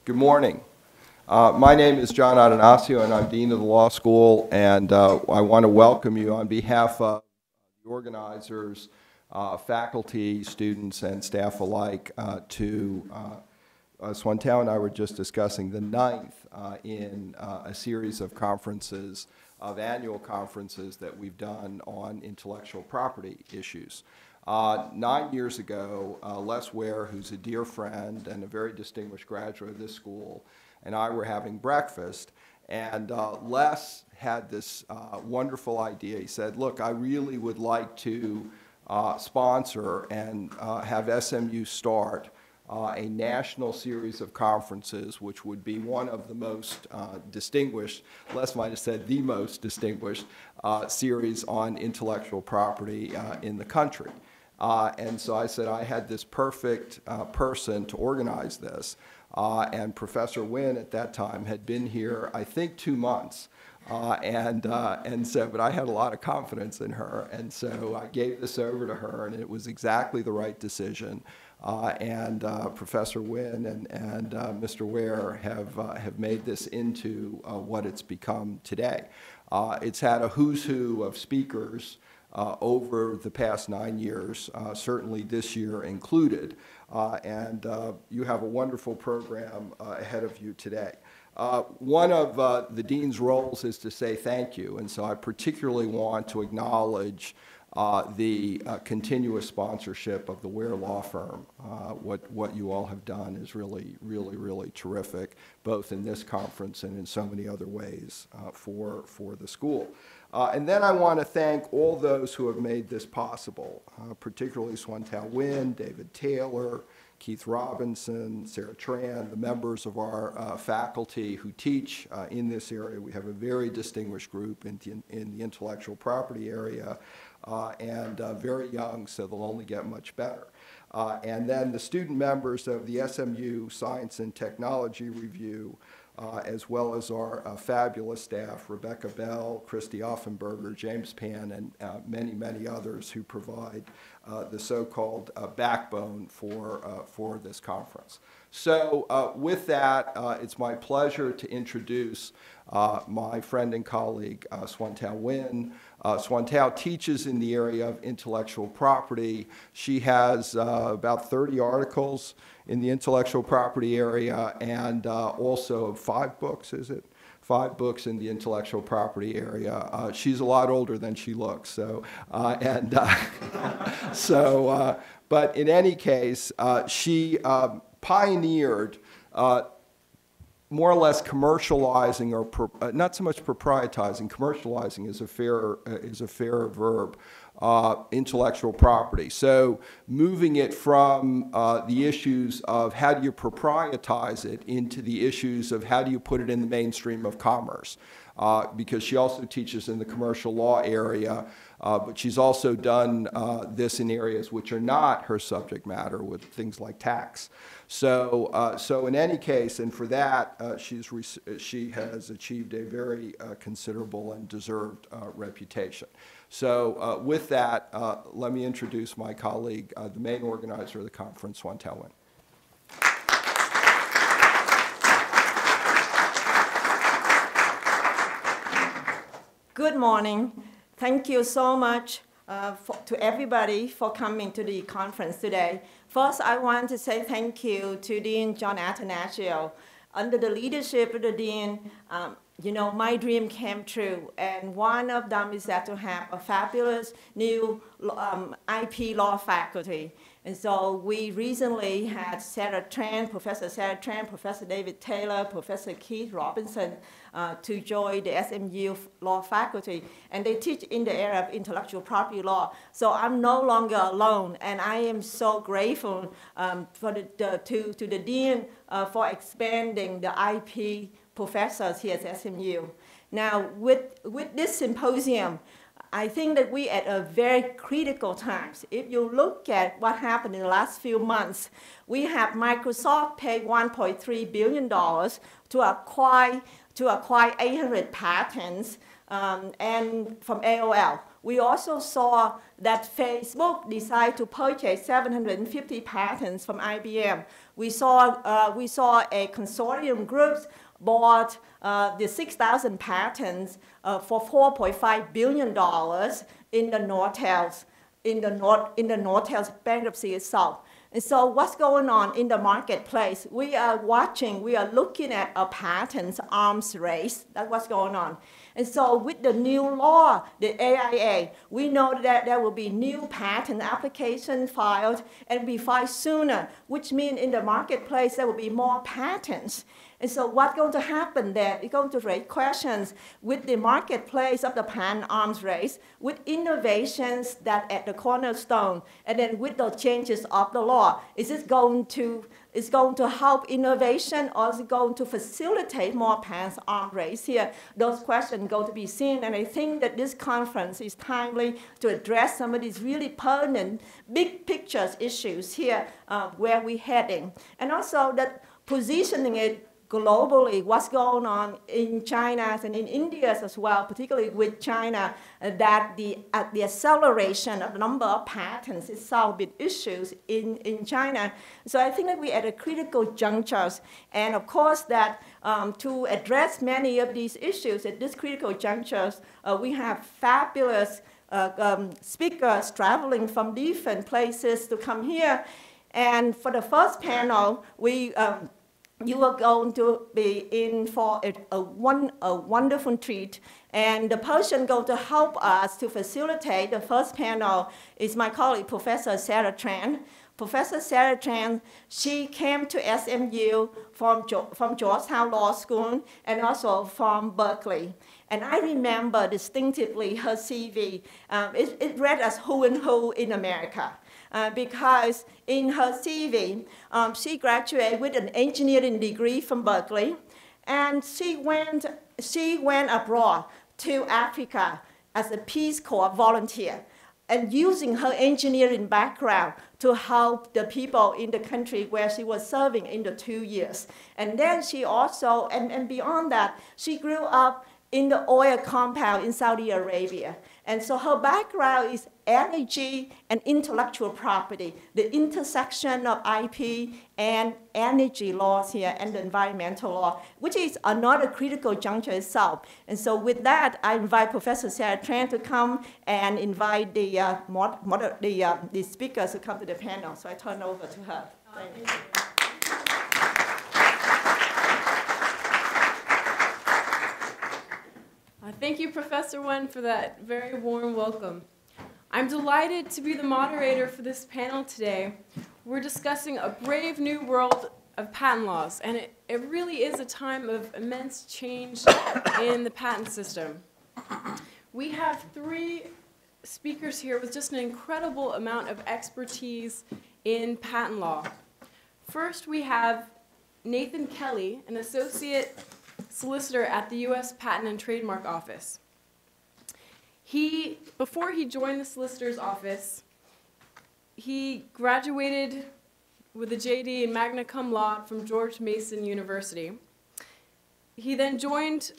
Good morning. My name is John Atanasio, and I'm Dean of the Law School, and I want to welcome you on behalf of the organizers, faculty, students, and staff alike to Swantao and I were just discussing the 9th in a series of conferences, of annual conferences that we've done on intellectual property issues. 9 years ago, Les Ware, who's a dear friend and a very distinguished graduate of this school, and I were having breakfast, and Les had this wonderful idea. He said, look, I really would like to sponsor and have SMU start a national series of conferences, which would be one of the most distinguished, Les might have said the most distinguished, series on intellectual property in the country. And so I said I had this perfect person to organize this. And Professor Wynn at that time had been here, I think, 2 months. But I had a lot of confidence in her. And so I gave this over to her, and it was exactly the right decision. Professor Wynn and Mr. Ware have made this into what it's become today. It's had a who's who of speakers over the past 9 years, certainly this year included. You have a wonderful program ahead of you today. One of the dean's roles is to say thank you, and so I particularly want to acknowledge the continuous sponsorship of the Ware Law Firm. What you all have done is really, really, really terrific, both in this conference and in so many other ways for the school. And then I want to thank all those who have made this possible, particularly Swantao Wynn, David Taylor, Keith Robinson, Sarah Tran, the members of our faculty who teach in this area. We have a very distinguished group in the intellectual property area, and very young, so they'll only get much better. And then the student members of the SMU Science and Technology Review, as well as our fabulous staff, Rebecca Bell, Christy Offenberger, James Pan, and many, many others who provide the so-called backbone for this conference. So with that, it's my pleasure to introduce my friend and colleague, Swantao Wynn. Swantao teaches in the area of intellectual property. She has about 30 articles in the intellectual property area, and also 5 books, is it? 5 books in the intellectual property area. She's a lot older than she looks, so, but in any case, she pioneered more or less commercializing, or not so much proprietizing, commercializing is a fair verb, intellectual property. So moving it from the issues of how do you proprietize it into the issues of how do you put it in the mainstream of commerce. Because she also teaches in the commercial law area, but she's also done this in areas which are not her subject matter, with things like tax. So in any case, and for that, she has achieved a very considerable and deserved reputation. So with that, let me introduce my colleague, the main organizer of the conference, Swantao Wynn. Good morning. Thank you so much to everybody for coming to the conference today. First, I want to say thank you to Dean John Atanasio. Under the leadership of the Dean, you know, my dream came true, and one of them is that to have a fabulous new IP law faculty. And so we recently had Sarah Tran, Professor Sarah Tran, Professor David Taylor, Professor Keith Robinson to join the SMU law faculty. And they teach in the area of intellectual property law. So I'm no longer alone, and I am so grateful to the Dean for expanding the IP professors here at SMU. Now, with this symposium, I think that we at a very critical times. If you look at what happened in the last few months, we have Microsoft paid $1.3 billion to acquire 800 patents and from AOL. We also saw that Facebook decided to purchase 750 patents from IBM. We saw a consortium group bought the 6,000 patents for $4.5 billion in the Nortel's bankruptcy itself. And so what's going on in the marketplace? We are watching, we are looking at a patents arms race. That's what's going on. And so with the new law, the AIA, we know that there will be new patent applications filed and be filed sooner, which means in the marketplace there will be more patents. And so what's going to happen there? It's going to raise questions with the marketplace of the patent arms race, with innovations that at the cornerstone, and then with the changes of the law. Is it going to help innovation, or is it going to facilitate more patent arms race here? Those questions go to be seen, and I think that this conference is timely to address some of these really pertinent, big pictures issues here where we're heading. And also that positioning it globally, what's going on in China and in India as well, particularly with China, that the acceleration of the number of patents is solving issues in China. So I think that we're at a critical junctures. And of course that to address many of these issues at this critical junctures, we have fabulous speakers traveling from different places to come here. And for the first panel, you are going to be in for a wonderful treat. And the person going to help us to facilitate the first panel is my colleague, Professor Sarah Tran. Professor Sarah Tran, she came to SMU from Georgetown Law School and also from Berkeley. And I remember distinctively her CV. It read as who and who in America. Because in her CV, she graduated with an engineering degree from Berkeley, and she went abroad to Africa as a Peace Corps volunteer, and using her engineering background to help the people in the country where she was serving in the 2 years. And then she also, and beyond that, she grew up in the oil compound in Saudi Arabia. And so her background is energy and intellectual property, the intersection of IP and energy laws here and the environmental law, which is another critical juncture itself. And so with that, I invite Professor Sarah Tran to come and invite the speakers to come to the panel. So I turn over to her. Thank you. Thank you, Professor Wen, for that very warm welcome. I'm delighted to be the moderator for this panel today. We're discussing a brave new world of patent laws, and it really is a time of immense change in the patent system. We have 3 speakers here with just an incredible amount of expertise in patent law. First, we have Nathan Kelly, an associate solicitor at the U.S. Patent and Trademark Office. Before he joined the solicitor's office, he graduated with a JD in magna cum laude from George Mason University. He then joined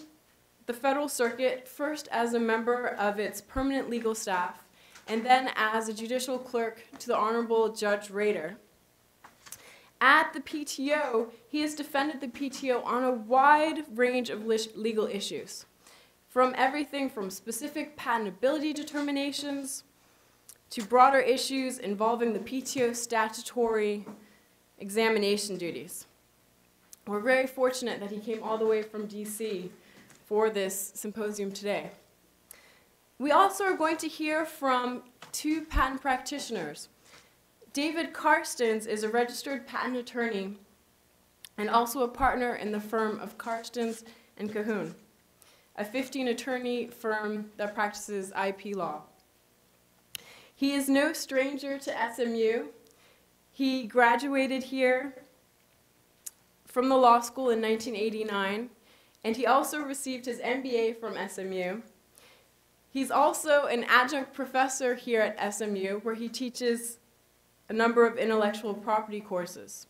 the Federal Circuit, first as a member of its permanent legal staff, and then as a judicial clerk to the Honorable Judge Rader. At the PTO, he has defended the PTO on a wide range of legal issues, from everything from specific patentability determinations to broader issues involving the PTO statutory examination duties. We're very fortunate that he came all the way from DC for this symposium today. We also are going to hear from 2 patent practitioners. David Karstens is a registered patent attorney and also a partner in the firm of Karstens and Cahoon, a 15-attorney firm that practices IP law. He is no stranger to SMU. He graduated here from the law school in 1989, and he also received his MBA from SMU. He's also an adjunct professor here at SMU, where he teaches a number of intellectual property courses.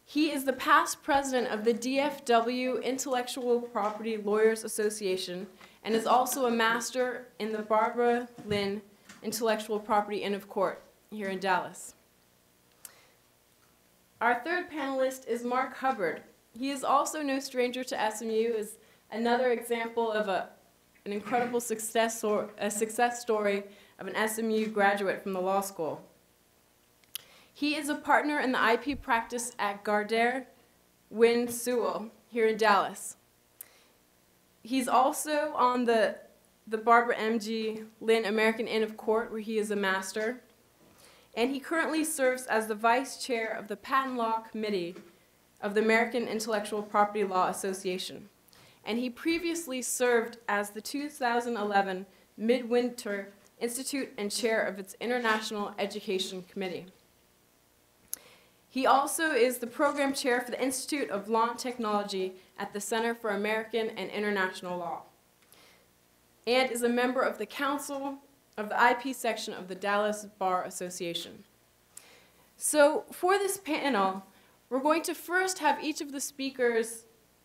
He is the past president of the DFW Intellectual Property Lawyers Association and is also a master in the Barbara Lynn Intellectual Property Inn of Court here in Dallas. Our third panelist is Mark Hubbard. He is also no stranger to SMU, is another example of an incredible success story of an SMU graduate from the law school. He is a partner in the IP practice at Gardner Wynn Sewell here in Dallas. He's also on the Barbara M.G. Lynn American Inn of Court, where he is a master. And he currently serves as the vice chair of the Patent Law Committee of the American Intellectual Property Law Association. And he previously served as the 2011 Midwinter Institute and chair of its International Education Committee. He also is the program chair for the Institute of Law and Technology at the Center for American and International Law, and is a member of the Council of the IP section of the Dallas Bar Association. So for this panel, we're going to first have each of the speakers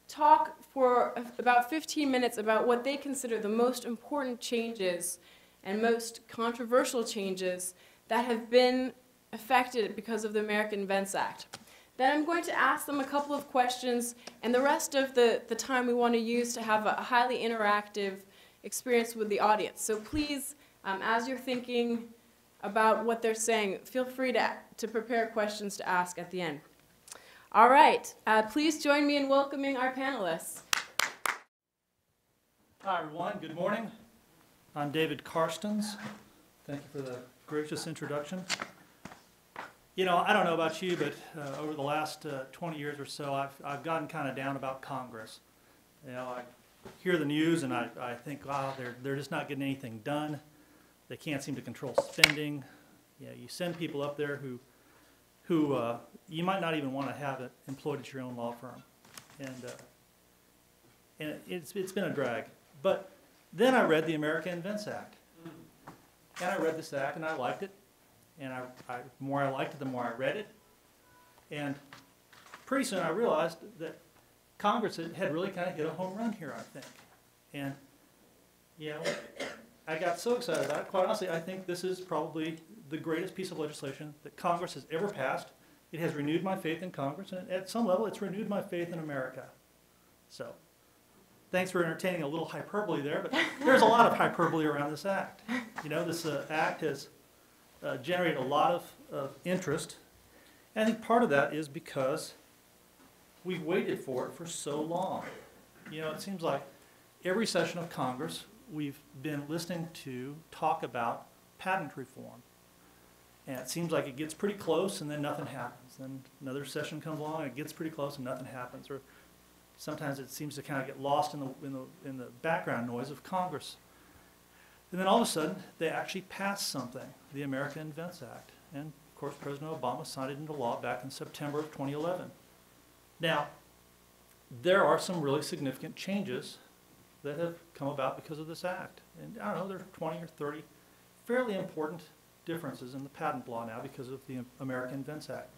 talk for about 15 minutes about what they consider the most important changes and most controversial changes that have been affected because of the American Invents Act. Then I'm going to ask them a couple of questions, and the rest of the time we want to use to have a highly interactive experience with the audience. So please, as you're thinking about what they're saying, feel free to prepare questions to ask at the end. All right, please join me in welcoming our panelists. Hi everyone, good morning. I'm David Karstens. Thank you for the gracious introduction. You know, I don't know about you, but over the last 20 years or so, I've gotten kind of down about Congress. You know, I hear the news and I think, wow, they're just not getting anything done. They can't seem to control spending. You know, you send people up there who you might not even want to have employed at your own law firm, and it's been a drag. But then I read the American Invents Act, and I read this act and I liked it. And the more I liked it, the more I read it. And pretty soon I realized that Congress had really kind of hit a home run here, I think. And, you know, I got so excited about it. Quite honestly, I think this is probably the greatest piece of legislation that Congress has ever passed. It has renewed my faith in Congress, and at some level, it's renewed my faith in America. So, thanks for entertaining a little hyperbole there, but there's a lot of hyperbole around this act. You know, this act has generated a lot of interest. And I think part of that is because we've waited for it for so long. You know, it seems like every session of Congress we've been listening to talk about patent reform. And it seems like it gets pretty close and then nothing happens. Then another session comes along and it gets pretty close and nothing happens. Or sometimes it seems to kind of get lost in the background noise of Congress. And then all of a sudden, they actually passed something, the American Invents Act. And, of course, President Obama signed it into law back in September of 2011. Now, there are some really significant changes that have come about because of this act. And I don't know, there are 20 or 30 fairly important differences in the patent law now because of the American Invents Act.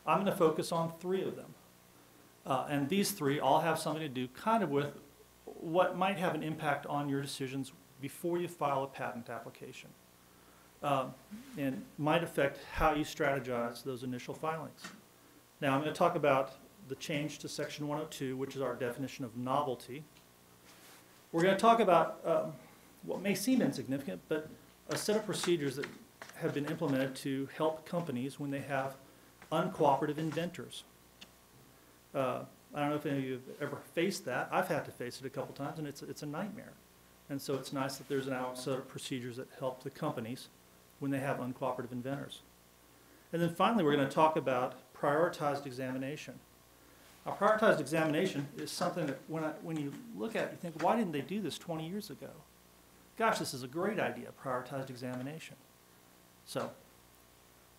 I'm going to focus on 3 of them. And these 3 all have something to do kind of with what might have an impact on your decisions before you file a patent application, and might affect how you strategize those initial filings. Now I'm going to talk about the change to Section 102, which is our definition of novelty. We're going to talk about what may seem insignificant, but a set of procedures that have been implemented to help companies when they have uncooperative inventors. I don't know if any of you have ever faced that. I've had to face it a couple times, and it's a nightmare. And so it's nice that there's now a set of procedures that help the companies when they have uncooperative inventors. And then finally, we're going to talk about prioritized examination. Now, prioritized examination is something that when you look at it, you think, why didn't they do this 20 years ago? Gosh, this is a great idea, prioritized examination. So,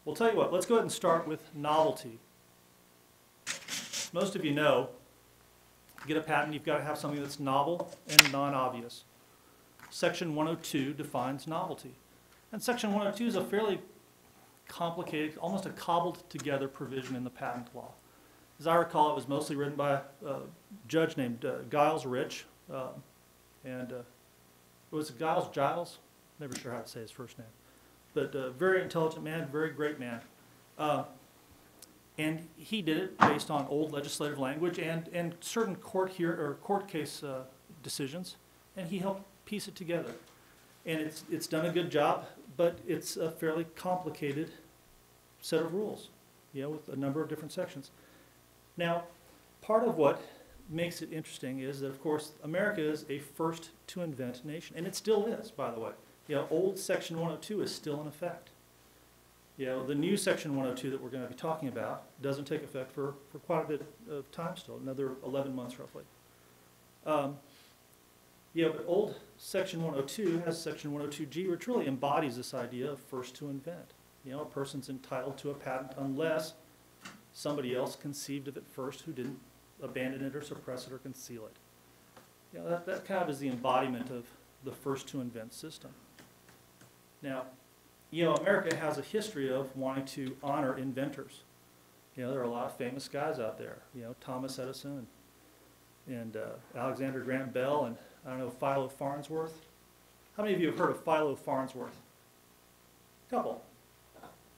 we'll tell you what, let's go ahead and start with novelty. Most of you know, to get a patent, you've got to have something that's novel and non-obvious. Section 102 defines novelty. And Section 102 is a fairly complicated, almost a cobbled together provision in the patent law. As I recall, it was mostly written by a judge named Giles Rich, and was it Giles? Never sure how to say his first name. But very intelligent man, very great man. And he did it based on old legislative language and certain court case decisions, and he helped piece it together. And it's done a good job, but it's a fairly complicated set of rules, with a number of different sections. Now, part of what makes it interesting is that, of course, America is a first-to-invent nation, and it still is, by the way. Old Section 102 is still in effect. The new Section 102 that we're going to be talking about doesn't take effect for quite a bit of time still, another 11 months roughly. But old Section 102 has Section 102G, which really embodies this idea of first to invent. A person's entitled to a patent unless somebody else conceived of it first who didn't abandon it or suppress it or conceal it. That kind of is the embodiment of the first to invent system. Now, America has a history of wanting to honor inventors. There are a lot of famous guys out there. Thomas Edison and Alexander Graham Bell and, I don't know, Philo Farnsworth. How many of you have heard of Philo Farnsworth? A couple.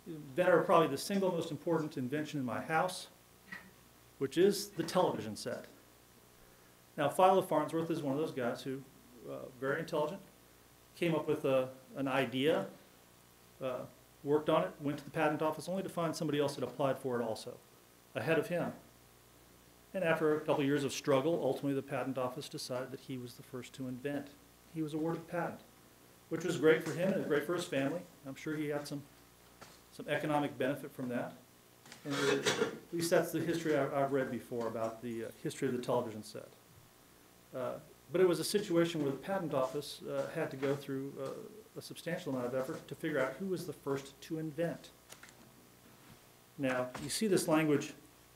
Inventor of probably the single most important invention in my house, which is the television set. Now, Philo Farnsworth is one of those guys who, very intelligent, came up with an idea, worked on it, went to the patent office only to find somebody else had applied for it also, ahead of him. And after a couple of years of struggle, ultimately the patent office decided that he was the first to invent. He was awarded a patent, which was great for him and great for his family. I'm sure he had some economic benefit from that. And at least that's the history I've read before about the history of the television set. But it was a situation where the patent office had to go through a substantial amount of effort to figure out who was the first to invent. Now, you see this language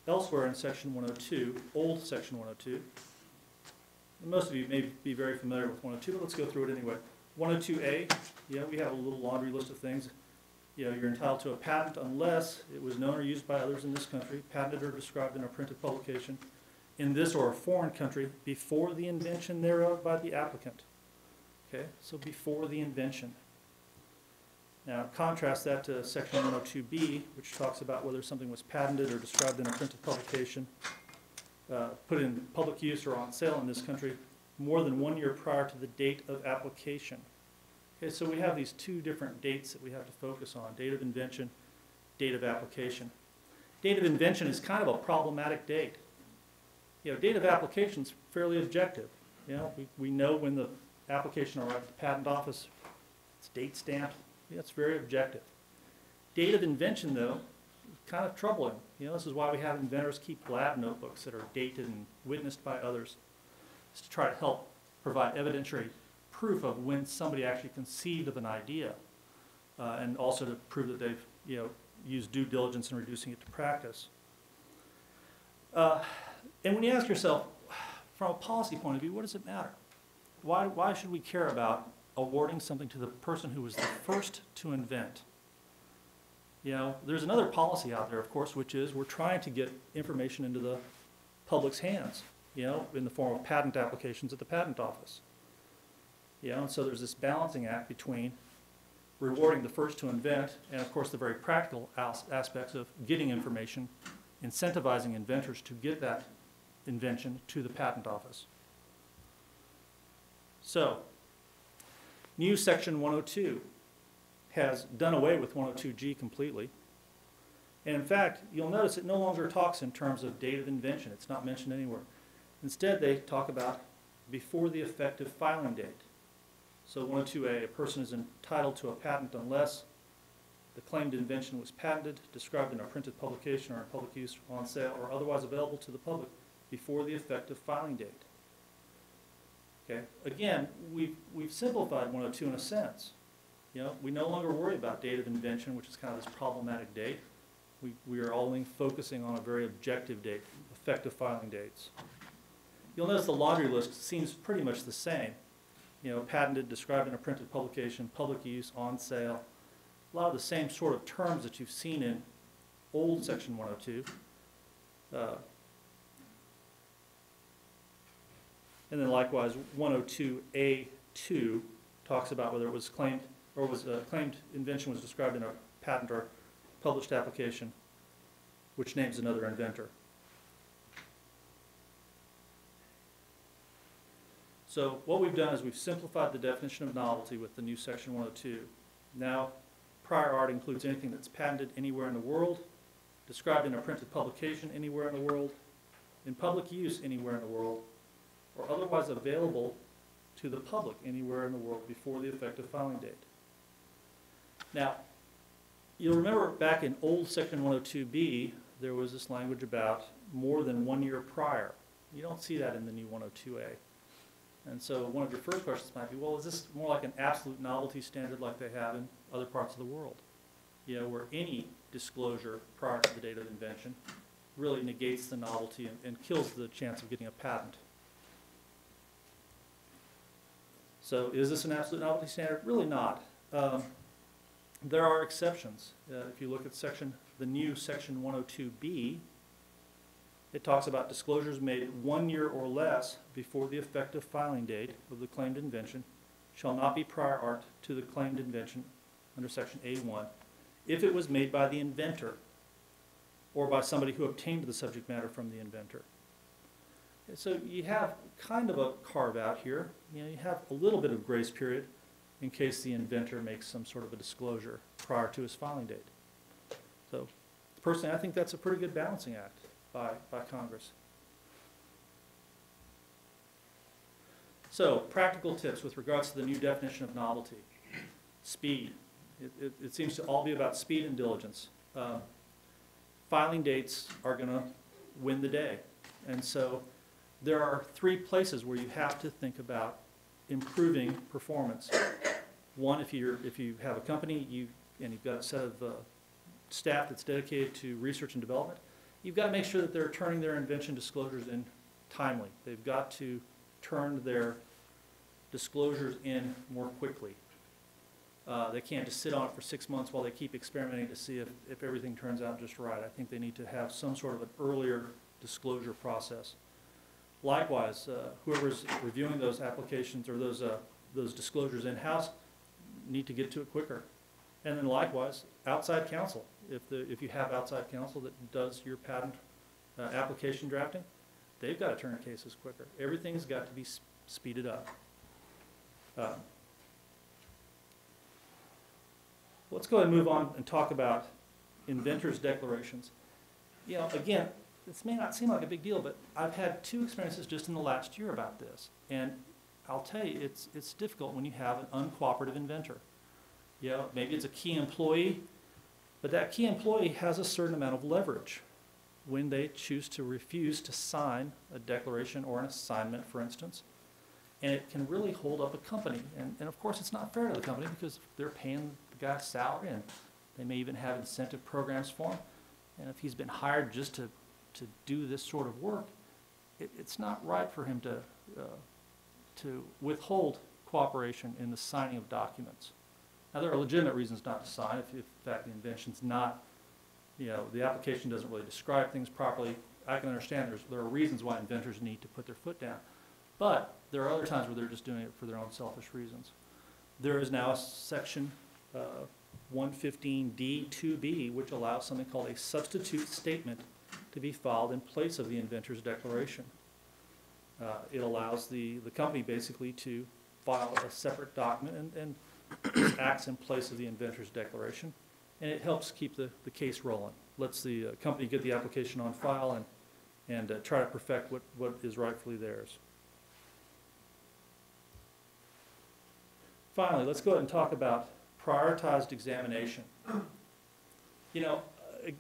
elsewhere in Section 102, old Section 102. And most of you may be very familiar with 102, but let's go through it anyway. 102A, we have a little laundry list of things. You're entitled to a patent unless it was known or used by others in this country, patented or described in a printed publication, in this or a foreign country, before the invention thereof by the applicant. Okay, so before the invention. Now, contrast that to Section 102B, which talks about whether something was patented or described in a printed publication, put in public use or on sale in this country more than 1 year prior to the date of application. Okay, so we have these two different dates that we have to focus on, date of invention, date of application. Date of invention is kind of a problematic date. Date of application is fairly objective. We know when the application arrived at the patent office, it's date stamped. It's very objective. Date of invention, though, is kind of troubling. This is why we have inventors keep lab notebooks that are dated and witnessed by others. It's to try to help provide evidentiary proof of when somebody actually conceived of an idea, and also to prove that they've used due diligence in reducing it to practice. And when you ask yourself, from a policy point of view, what does it matter? Why should we care about awarding something to the person who was the first to invent? There's another policy out there, of course, which is we're trying to get information into the public's hands, in the form of patent applications at the patent office. And so there's this balancing act between rewarding the first to invent and, of course, the very practical aspects of getting information, incentivizing inventors to get that invention to the patent office. So, new Section 102 has done away with 102G completely. And in fact, you'll notice it no longer talks in terms of date of invention. It's not mentioned anywhere. Instead, they talk about before the effective filing date. So 102A, a person is entitled to a patent unless the claimed invention was patented, described in a printed publication or in public use, on sale, or otherwise available to the public before the effective filing date. Okay. Again, we've simplified 102 in a sense. We no longer worry about date of invention, which is kind of this problematic date. We are only focusing on a very objective date, effective filing dates. You'll notice the laundry list seems pretty much the same. Patented, described in a printed publication, public use, on sale. A lot of the same sort of terms that you've seen in old Section 102. And then likewise, 102A2 talks about whether it was claimed or was a claimed invention was described in a patent or published application, which names another inventor. So what we've done is we've simplified the definition of novelty with the new Section 102. Now, prior art includes anything that's patented anywhere in the world, described in a printed publication anywhere in the world, in public use anywhere in the world, or otherwise available to the public anywhere in the world before the effective filing date. Now, you'll remember back in old Section 102B, there was this language about more than 1 year prior. You don't see that in the new 102A. And so one of your first questions might be, well, is this more like an absolute novelty standard like they have in other parts of the world? You know, where any disclosure prior to the date of invention really negates the novelty and kills the chance of getting a patent. So is this an absolute novelty standard? Really not. There are exceptions. If you look at the new Section 102B, it talks about disclosures made 1 year or less before the effective filing date of the claimed invention shall not be prior art to the claimed invention under Section A1 if it was made by the inventor or by somebody who obtained the subject matter from the inventor. And so you have kind of a carve-out here. You know, you have a little bit of grace period in case the inventor makes some sort of a disclosure prior to his filing date. So personally, I think that's a pretty good balancing act by Congress. So practical tips with regards to the new definition of novelty. Speed. It seems to all be about speed and diligence. Filing dates are going to win the day. And so there are 3 places where you have to think about improving performance. One, if you have a company and you've got a set of staff that's dedicated to research and development, you've got to make sure that they're turning their invention disclosures in timely. They've got to turn their disclosures in more quickly. They can't just sit on it for 6 months while they keep experimenting to see if everything turns out just right. I think they need to have some sort of an earlier disclosure process. Likewise, whoever's reviewing those applications or those disclosures in-house need to get to it quicker. And then likewise, outside counsel. If you have outside counsel that does your patent application drafting, they've got to turn cases quicker. Everything's got to be speeded up. Let's go ahead and move on and talk about inventors' declarations. You know, again, this may not seem like a big deal, but I've had 2 experiences just in the last year about this. And I'll tell you, it's difficult when you have an uncooperative inventor. You know, maybe it's a key employee, but that key employee has a certain amount of leverage when they choose to refuse to sign a declaration or an assignment, for instance. And it can really hold up a company. And of course, it's not fair to the company because they're paying the guy's salary, and they may even have incentive programs for him. And if he's been hired just to do this sort of work, it's not right for him to withhold cooperation in the signing of documents. Now, there are legitimate reasons not to sign if in fact the invention's not, you know, the application doesn't really describe things properly. I can understand there are reasons why inventors need to put their foot down. But there are other times where they're just doing it for their own selfish reasons. There is now a section 115D2B, which allows something called a substitute statement to be filed in place of the inventor's declaration. It allows the company basically to file a separate document and acts in place of the inventor's declaration, and it helps keep the case rolling. Lets the company get the application on file and try to perfect what is rightfully theirs. Finally, let's go ahead and talk about prioritized examination. You know,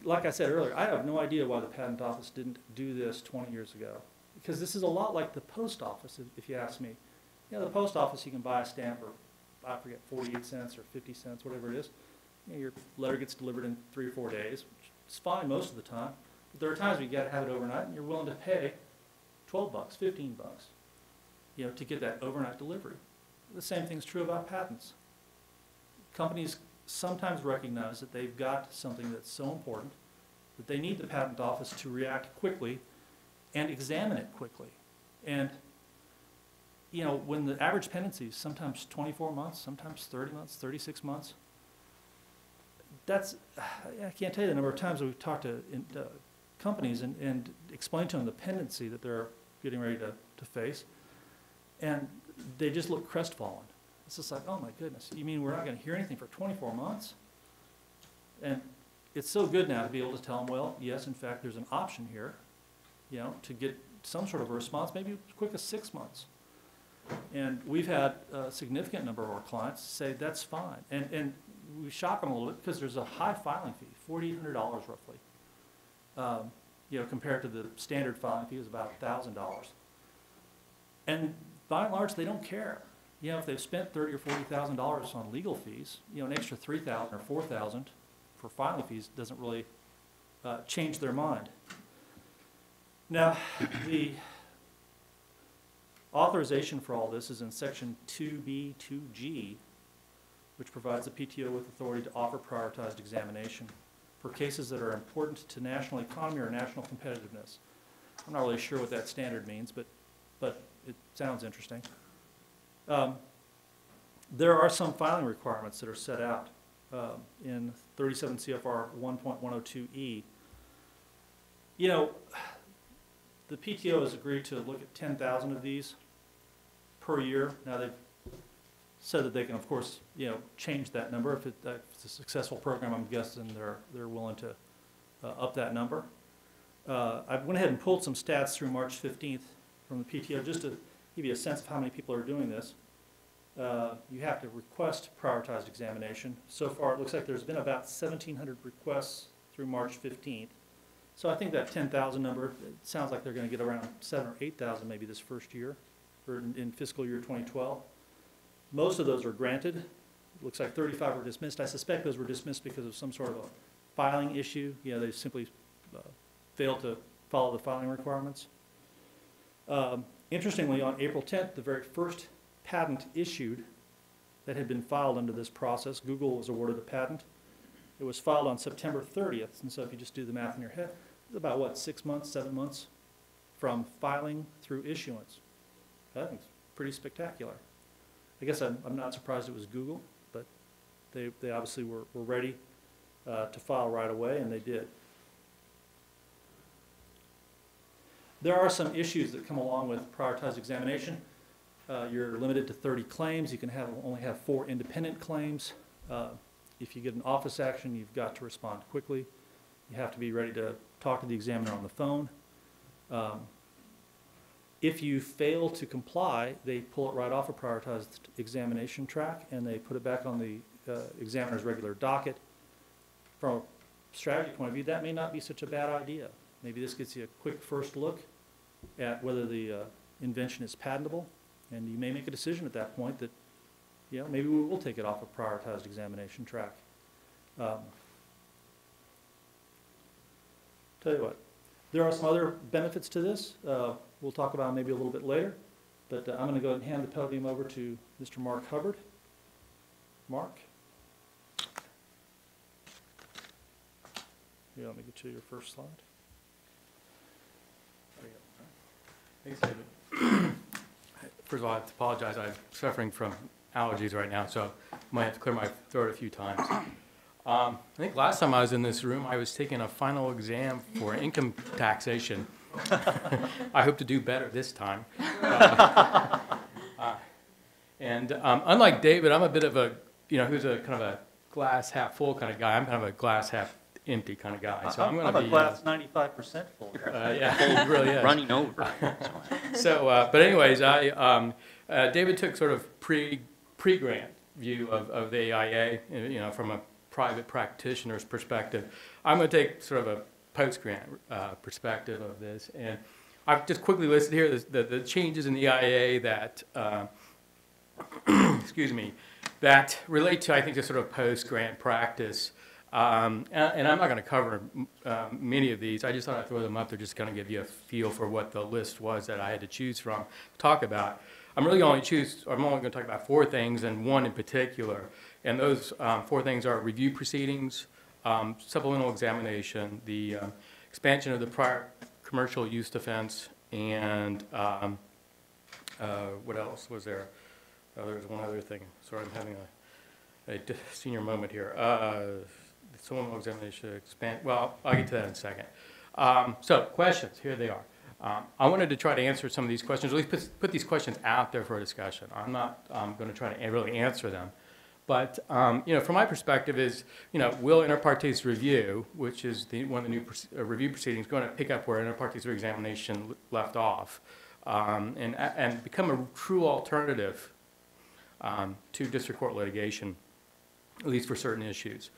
like I said earlier, I have no idea why the Patent Office didn't do this 20 years ago, because this is a lot like the post office, if you ask me. You know, the post office, you can buy a stamp for, I forget, 48 cents or 50 cents, whatever it is. You know, your letter gets delivered in 3 or 4 days, which is fine most of the time. But there are times where you got to have it overnight, and you're willing to pay 12 bucks, 15 bucks, you know, to get that overnight delivery. The same thing's true about patents. Companies sometimes recognize that they've got something that's so important that they need the Patent Office to react quickly and examine it quickly. And you know, when the average pendency is sometimes 24 months, sometimes 30 months, 36 months, that's, I can't tell you the number of times that we've talked to companies and explained to them the pendency that they're getting ready to face, and they just look crestfallen. It's just like, oh my goodness, you mean we're not going to hear anything for 24 months? And it's so good now to be able to tell them, well, yes, in fact, there's an option here, you know, to get some sort of a response, maybe as quick as 6 months. And we've had a significant number of our clients say that's fine. And we shock them a little bit because there's a high filing fee, $4,800 roughly, you know, compared to the standard filing fee is about $1,000. And by and large, they don't care. You know, if they've spent $30,000 or $40,000 on legal fees, you know, an extra $3,000 or $4,000 for filing fees doesn't really change their mind. Now, the authorization for all this is in Section 2B, 2G, which provides the PTO with authority to offer prioritized examination for cases that are important to national economy or national competitiveness. I'm not really sure what that standard means, but it sounds interesting. There are some filing requirements that are set out in 37 CFR 1.102E. You know, the PTO has agreed to look at 10,000 of these per year. Now they've said that they can, of course, you know, change that number. If it's a successful program, I'm guessing they're willing to up that number. I went ahead and pulled some stats through March 15th from the PTO just to give you a sense of how many people are doing this. You have to request prioritized examination. So far, it looks like there's been about 1,700 requests through March 15th. So I think that 10,000 number, it sounds like they're going to get around 7,000 or 8,000 maybe this first year, or in fiscal year 2012. Most of those are granted. It looks like 35 were dismissed. I suspect those were dismissed because of some sort of a filing issue. You know, they simply failed to follow the filing requirements. Interestingly, on April 10th, the very first patent issued that had been filed under this process, Google was awarded a patent. It was filed on September 30th, and so if you just do the math in your head, it's about, what, 6 months, 7 months from filing through issuance. I think it's pretty spectacular. I guess I'm not surprised it was Google, but they obviously were ready to file right away, and they did. There are some issues that come along with prioritized examination. You're limited to 30 claims. You can only have 4 independent claims. If you get an office action, you've got to respond quickly. You have to be ready to talk to the examiner on the phone. If you fail to comply, they pull it right off a prioritized examination track and they put it back on the examiner's regular docket. From a strategy point of view, that may not be such a bad idea. Maybe this gets you a quick first look at whether the invention is patentable, and you may make a decision at that point that, you know, maybe we will take it off a prioritized examination track. Tell you what, there are some other benefits to this. We'll talk about maybe a little bit later, but I'm going to go ahead and hand the podium over to Mr. Mark Hubbard. Mark? Here, let me get you your first slide. Thanks, David. First of all, I have to apologize. I'm suffering from allergies right now, so I might have to clear my throat a few times. I think last time I was in this room, I was taking a final exam for income taxation. I hope to do better this time. Unlike David, I'm a bit of a, you know, who's a kind of a glass half full kind of guy. I'm kind of a glass half empty kind of guy. So I'm going to be... a glass 95% full. Yeah, it really is. Running over. So, but anyways, David took sort of pre-grant view of the AIA, you know, from a private practitioner's perspective. I'm going to take sort of a post-grant perspective of this, and I've just quickly listed here the changes in the AIA that, excuse me, that relate to, I think, the sort of post-grant practice. And I'm not going to cover many of these. I just thought I'd throw them up there just to kind of give you a feel for what the list was that I had to choose from to talk about. I'm only going to talk about 4 things, and one in particular. And those 4 things are review proceedings, supplemental examination, the expansion of the prior commercial use defense, and What else was there? There was one other thing. Sorry, I'm having a senior moment here. Someone will examination expand. Well, I'll get to that in a second. So questions, here they are. I wanted to try to answer some of these questions, at least put these questions out there for a discussion. I'm not going to try to really answer them. But, from my perspective is, will inter partes review, which is one of the new review proceedings, going to pick up where inter partes reexamination left off, and become a true alternative to district court litigation, at least for certain issues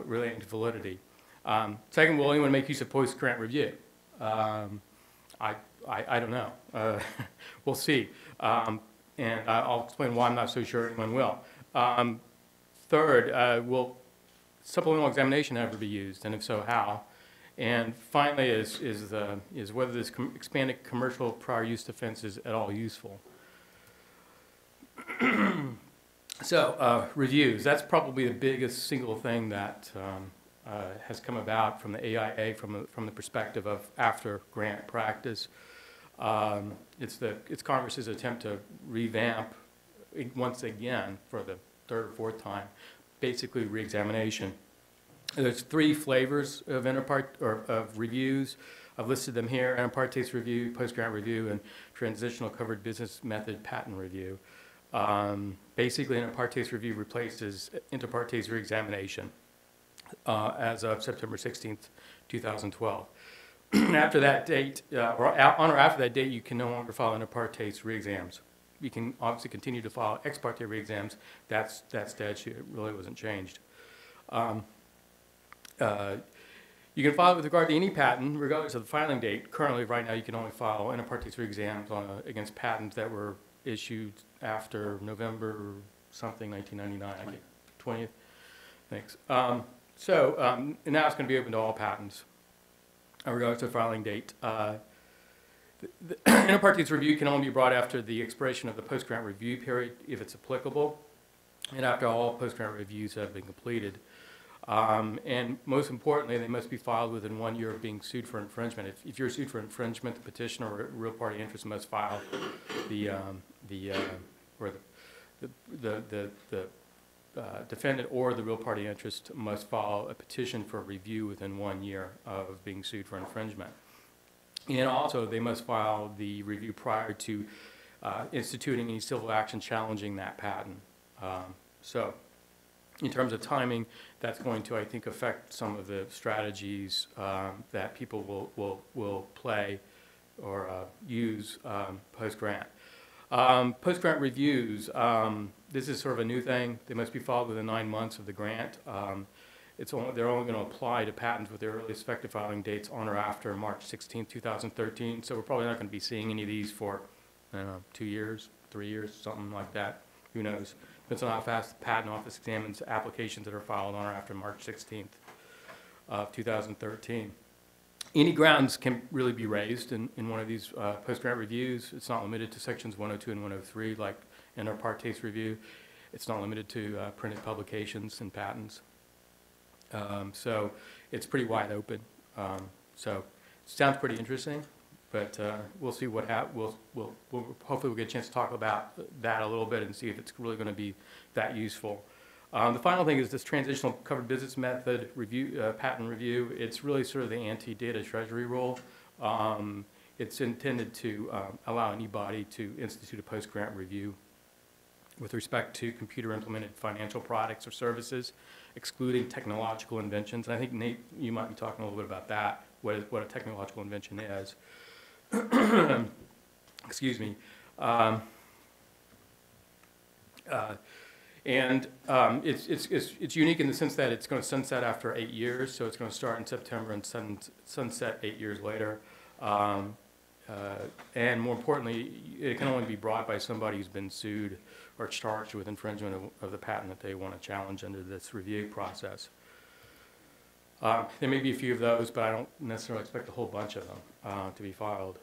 relating to validity. Second, will anyone make use of post-grant review? I don't know. We'll see. And I'll explain why I'm not so sure anyone will. Third, will supplemental examination ever be used, and if so, how? And finally, is whether this expanded commercial prior use defense is at all useful. So, reviews. That's probably the biggest single thing that has come about from the AIA from the perspective of after grant practice. It's Congress's attempt to revamp once again for the third or fourth time, basically reexamination. There's three flavors of of reviews. I've listed them here: inter partes review, post-grant review, and transitional covered business method patent review. Basically, inter partes review replaces inter partes reexamination as of September 16th, 2012. After that date, on or after that date, you can no longer file inter partes reexams. You can obviously continue to file ex parte reexams. That statute really wasn't changed. You can file it with regard to any patent, regardless of the filing date. Currently, right now, you can only file inter partes reexams against patents that were issued after November something, 1999, I think, 20th. Thanks. And now it's going to be open to all patents, regardless of filing date. The inter partes review can only be brought after the expiration of the post-grant review period, if it's applicable, and after all post-grant reviews have been completed. And most importantly, they must be filed within 1 year of being sued for infringement. If you're sued for infringement, the petitioner or real party interest must file the defendant or the real party interest must file a petition for review within 1 year of being sued for infringement. And also, they must file the review prior to instituting any civil action challenging that patent. So, in terms of timing, that's going to, I think, affect some of the strategies that people will play or use post-grant. Post-grant reviews, this is sort of a new thing. They must be filed within 9 months of the grant. They're only going to apply to patents with their earliest effective filing dates on or after March 16, 2013. So we're probably not going to be seeing any of these for, I don't know, 2 years, 3 years, something like that. Who knows? Depends on how fast the Patent Office examines applications that are filed on or after March 16th of 2013. Any grounds can really be raised in one of these post-grant reviews. It's not limited to sections 102 and 103 like inter partes review. It's not limited to printed publications and patents. So it's pretty wide open. So it sounds pretty interesting, but we'll see what happens. Hopefully we'll get a chance to talk about that a little bit and see if it's really going to be that useful. The final thing is this transitional covered business method review, patent review. It's really sort of the anti-data treasury rule. It's intended to allow anybody to institute a post-grant review with respect to computer-implemented financial products or services, excluding technological inventions. And I think, Nate, you might be talking a little bit about that, what a technological invention is. Excuse me. It's unique in the sense that it's going to sunset after 8 years, so it's going to start in September and sunset 8 years later. And more importantly, it can only be brought by somebody who's been sued or charged with infringement of the patent that they want to challenge under this review process. There may be a few of those, but I don't necessarily expect a whole bunch of them to be filed.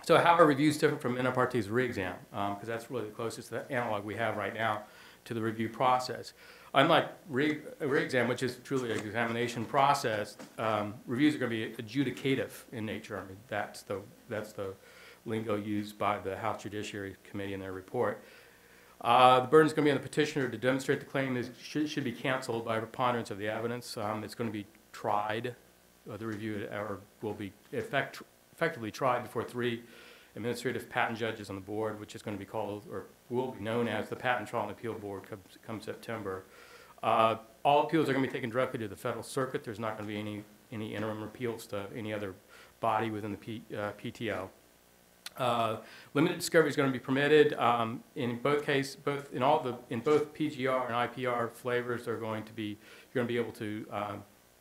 So how are reviews different from inter partes re-exam? Because that's really the closest analog we have right now to the review process. Unlike re-exam, which is truly an examination process, reviews are going to be adjudicative in nature. I mean, that's the lingo used by the House Judiciary Committee in their report. The burden is going to be on the petitioner to demonstrate the claim should be canceled by preponderance of the evidence. It's going to be tried, the review, or will be effectively tried before 3 administrative patent judges on the board, which is going to be called, or will be known as the Patent Trial and Appeal Board come September. All appeals are going to be taken directly to the Federal Circuit. There's not going to be any interim appeals to any other body within the PTO. Limited discovery is going to be permitted in both PGR and IPR flavors. You're going to be able to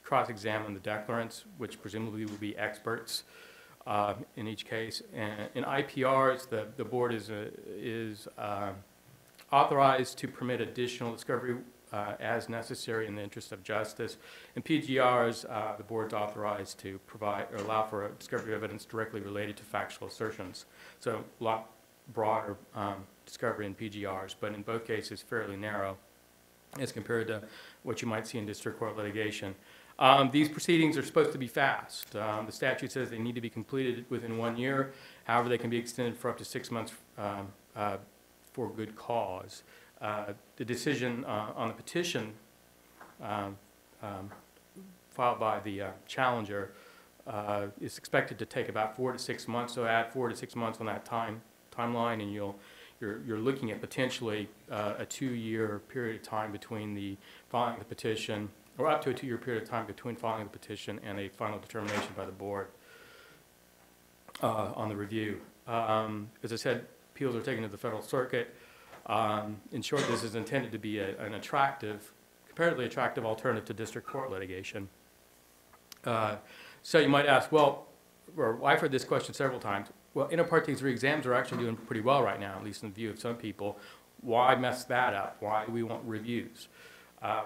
cross-examine the declarants, which presumably will be experts in each case. And in IPRs, the board is authorized to permit additional discovery as necessary in the interest of justice. In PGRs, the board's authorized to provide or allow for a discovery of evidence directly related to factual assertions. So a lot broader discovery in PGRs, but in both cases fairly narrow as compared to what you might see in district court litigation. These proceedings are supposed to be fast. The statute says they need to be completed within 1 year. However, they can be extended for up to 6 months for good cause. The decision on the petition filed by the challenger is expected to take about 4 to 6 months. So add 4 to 6 months on that timeline, and you're looking at potentially a 2-year period of time between the filing of the petition, or up to a 2-year period of time between filing the petition and a final determination by the board on the review. As I said, appeals are taken to the Federal Circuit. In short, this is intended to be an comparatively attractive alternative to district court litigation. So you might ask, well, or I've heard this question several times. Well, inter partes re-exams are actually doing pretty well right now, at least in the view of some people. Why mess that up? Why do we want reviews?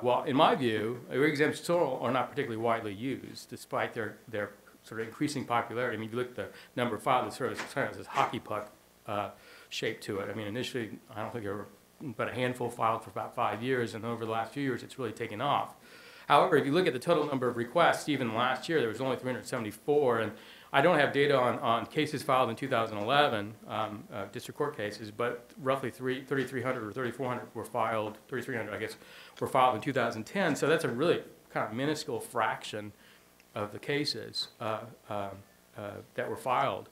Well, in my view, re-exams still are not particularly widely used, despite their sort of increasing popularity. I mean, you look at the number of filed, sort of has this hockey puck shape to it. I mean, initially, I don't think there were but a handful filed for about 5 years, and over the last few years, it's really taken off. However, if you look at the total number of requests, even last year, there was only 374, and I don't have data on cases filed in 2011, district court cases, but roughly 3,300 or 3,400 were filed, 3,300, I guess, were filed in 2010, so that's a really kind of minuscule fraction of the cases that were filed.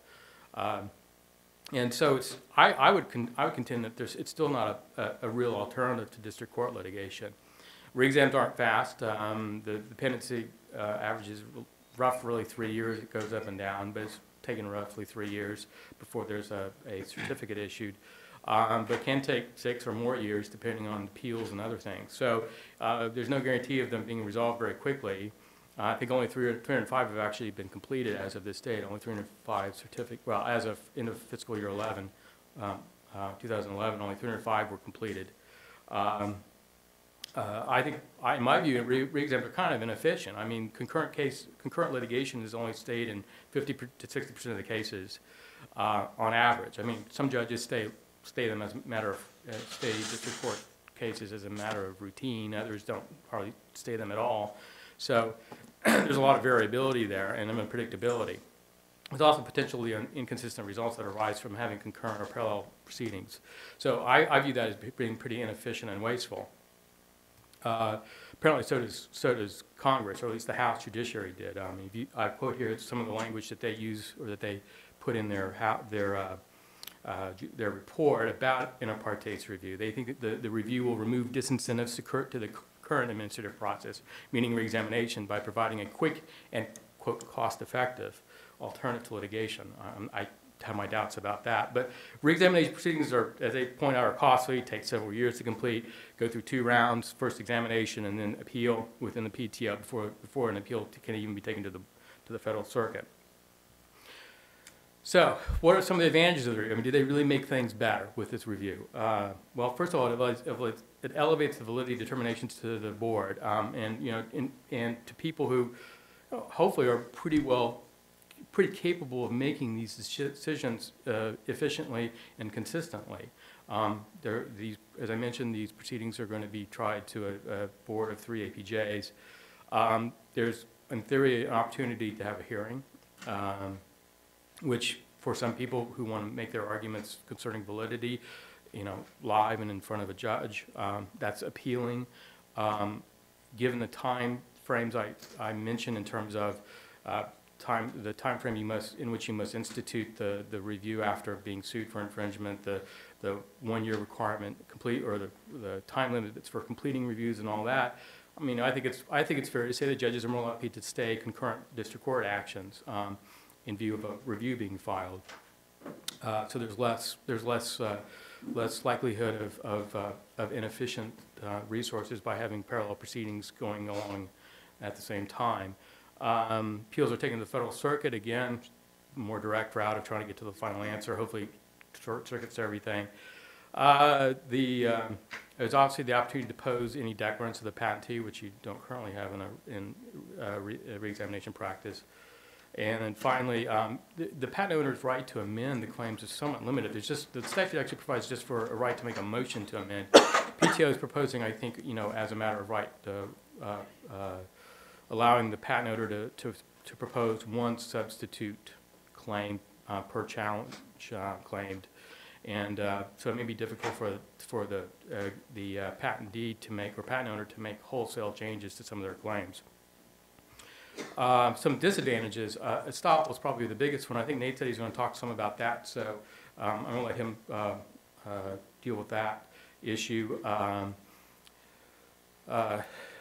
And so I would contend that it's still not a real alternative to district court litigation. Re-exams aren't fast. The pendency averages roughly 3 years. It goes up and down, but it's taken roughly 3 years before there's a certificate issued. But can take 6 or more years depending on appeals and other things. So there's no guarantee of them being resolved very quickly. I think only 305 have actually been completed as of this date. Only 305 certificate, well, as of end of fiscal year 2011, only 305 were completed. I think, in my view, re-exams are kind of inefficient. I mean, concurrent litigation is only stayed in 50 to 60% of the cases on average. I mean, some judges stay them as a matter of stay district court cases as a matter of routine. Others don't hardly stay them at all. So there's a lot of variability there and unpredictability. There's also potentially inconsistent results that arise from having concurrent or parallel proceedings. So I view that as being pretty inefficient and wasteful. Apparently so does Congress, or at least the House Judiciary did. I quote here some of the language that they use or that they put in their report about inter partes review. They think that the review will remove disincentives to the current administrative process, meaning reexamination, by providing a quick and, quote, cost-effective alternative to litigation. I have my doubts about that. But reexamination proceedings are, as they point out, are costly, take several years to complete, go through 2 rounds, first examination and then appeal within the PTO before an appeal can even be taken to the Federal Circuit. So, what are some of the advantages of the review? I mean, do they really make things better with this review? Well, first of all, it elevates the validity determinations to the board, and to people who hopefully are pretty capable of making these decisions efficiently and consistently. As I mentioned, these proceedings are going to be tried to a board of 3 APJs. There's, in theory, an opportunity to have a hearing, which for some people who want to make their arguments concerning validity, live and in front of a judge, that's appealing. Given the time frames I mentioned in terms of the time frame in which you must institute the review after being sued for infringement, the 1-year requirement or the time limit that's for completing reviews and all that. I mean, I think it's fair to say that judges are more likely to stay concurrent district court actions in view of a review being filed. So there's less likelihood of inefficient resources by having parallel proceedings going along at the same time. Appeals are taken to the Federal Circuit, again, more direct route of trying to get to the final answer, hopefully short circuits everything. There's obviously the opportunity to depose any declarants of the patentee, which you don't currently have in re-examination practice. And then finally, the patent owner's right to amend the claims is somewhat limited. The statute actually provides just for a right to make a motion to amend. PTO is proposing, I think, as a matter of right, allowing the patent owner to propose one substitute claim per challenge claimed. And so it may be difficult for the patentee to make, or patent owner to make wholesale changes to some of their claims. Some disadvantages. Estoppel is probably the biggest one. I think Nate said he's going to talk some about that, so I'm going to let him deal with that issue.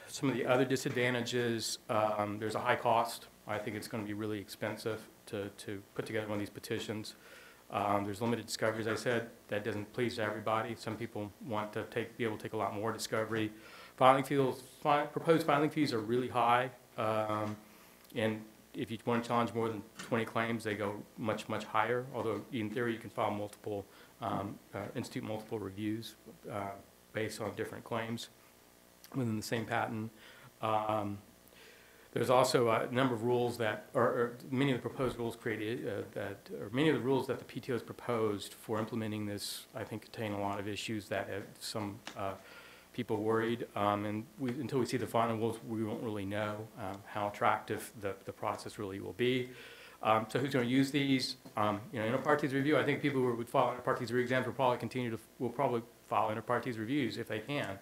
Some of the other disadvantages, there's a high cost. I think it's going to be really expensive to put together one of these petitions. There's limited discovery, as I said. That doesn't please everybody. Some people want to be able to take a lot more discovery. Proposed filing fees are really high. And if you want to challenge more than 20 claims, they go much, much higher. Although in theory, you can file institute multiple reviews based on different claims within the same patent. There's also a number of rules or many of the proposed rules many of the rules that the PTO has proposed for implementing this, I think, contain a lot of issues that have some people worried, and until we see the final rules, we won't really know how attractive the process really will be. So who's going to use these? Inter partes review. I think people who would file inter partes re-exams will probably file inter partes reviews if they can.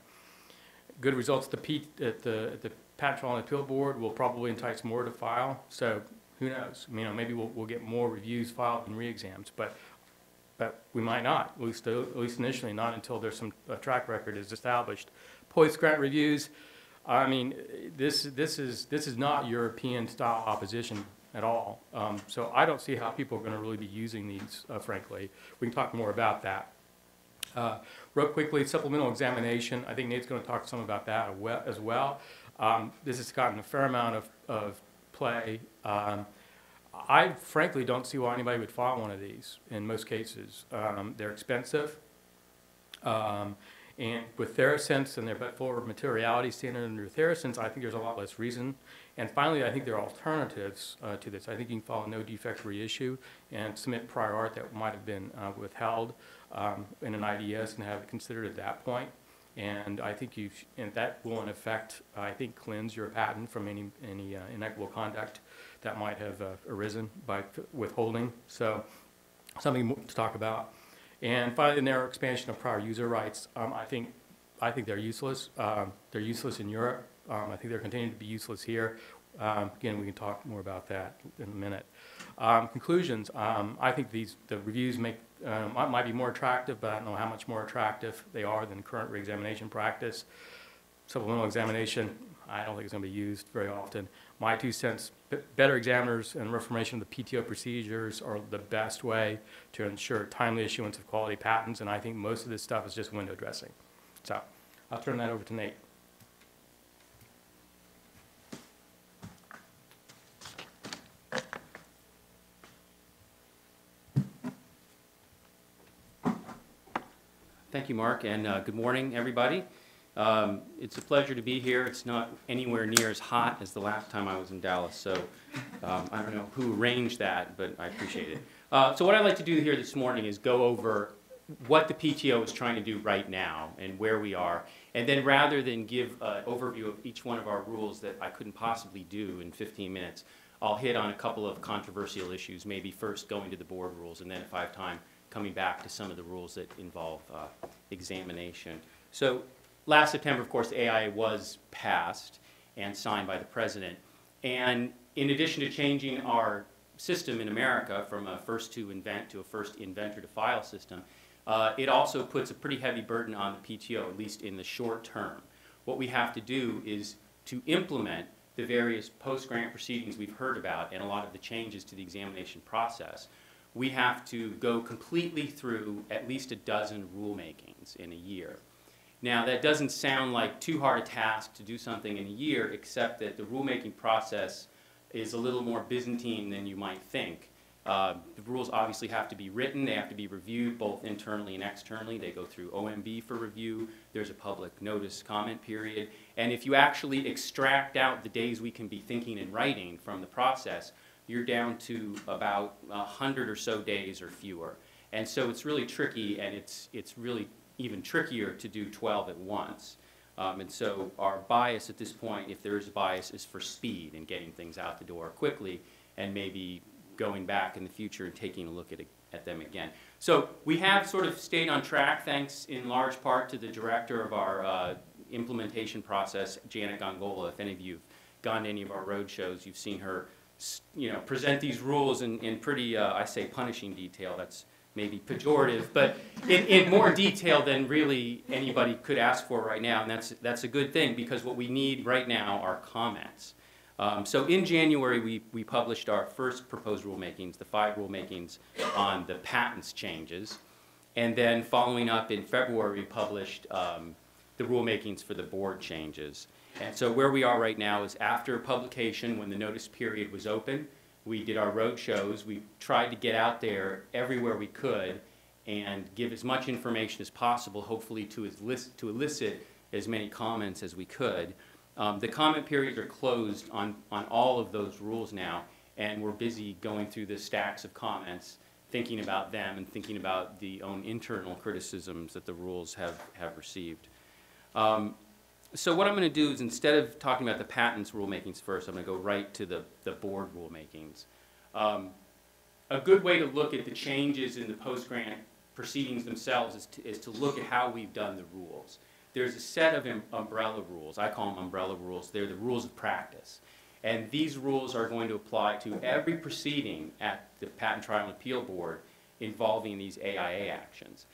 Good results at the Patent Trial and Appeal Board will probably entice more to file. So who knows? Maybe we'll get more reviews filed in re-exams, but we might not, at least initially, not until there's some track record is established. Post-grant reviews, this is not European-style opposition at all. So I don't see how people are going to really be using these, frankly. We can talk more about that. Real quickly, supplemental examination. I think Nate's going to talk some about that as well. This has gotten a fair amount of play. I frankly don't see why anybody would file one of these in most cases. They're expensive. And with TheraSense and their but-for materiality standard under TheraSense, I think there's a lot less reason. And finally, I think there are alternatives to this. I think you can file a no defect reissue and submit prior art that might have been withheld in an IDS and have it considered at that point. And I think that will in effect, I think, cleanse your patent from any inequitable conduct that might have arisen by withholding. So something to talk about. And finally, the narrow expansion of prior user rights. I think they're useless. They're useless in Europe. I think they're continuing to be useless here. Again, we can talk more about that in a minute. Conclusions. I think the reviews might be more attractive, but I don't know how much more attractive they are than current reexamination practice. Supplemental examination, I don't think it's going to be used very often. My 2 cents, better examiners and reformation of the PTO procedures are the best way to ensure timely issuance of quality patents, and I think most of this stuff is just window dressing. So I'll turn that over to Nate. Thank you, Mark, and good morning, everybody. It's a pleasure to be here. It's not anywhere near as hot as the last time I was in Dallas, so I don't know who arranged that, but I appreciate it. So what I'd like to do here this morning is go over what the PTO is trying to do right now and where we are, and then rather than give an overview of each one of our rules that I couldn't possibly do in 15 minutes, I'll hit on a couple of controversial issues, maybe first going to the board rules, and then if I have time, coming back to some of the rules that involve examination. So last September, of course, the AIA was passed and signed by the president. And in addition to changing our system in America from a first to invent to a first inventor to file system, it also puts a pretty heavy burden on the PTO, at least in the short term. What we have to do is to implement the various post-grant proceedings we've heard about and a lot of the changes to the examination process. We have to go completely through at least a dozen rulemakings in a year. Now, that doesn't sound like too hard a task to do something in a year, except that the rulemaking process is a little more Byzantine than you might think. The rules obviously have to be written, they have to be reviewed both internally and externally. They go through OMB for review, there's a public notice comment period, and if you actually extract out the days we can be thinking and writing from the process, you're down to about 100 or so days or fewer. And so it's really tricky, and it's really even trickier to do 12 at once. And so our bias at this point, if there is a bias, is for speed and getting things out the door quickly and maybe going back in the future and taking a look at them again. So we have sort of stayed on track, thanks in large part to the director of our implementation process, Janet Gongola. If any of you have gone to any of our road shows, you've seen her present these rules in pretty, I say punishing detail. That's maybe pejorative, but in more detail than really anybody could ask for right now, and that's a good thing, because what we need right now are comments. So in January, we published our first proposed rulemakings, the 5 rulemakings on the patents changes, and then following up in February, we published the rulemakings for the board changes. And so where we are right now is after publication, when the notice period was open, we did our road shows. We tried to get out there everywhere we could and give as much information as possible, hopefully to elicit as many comments as we could. The comment periods are closed on all of those rules now, and we're busy going through the stacks of comments, thinking about them and thinking about the own internal criticisms that the rules have received. So what I'm going to do is, instead of talking about the patents rulemakings first, I'm going to go right to the board rulemakings. A good way to look at the changes in the post-grant proceedings themselves is to look at how we've done the rules. There's a set of umbrella rules. I call them umbrella rules. They're the rules of practice. And these rules are going to apply to every proceeding at the Patent Trial and Appeal Board involving these AIA actions.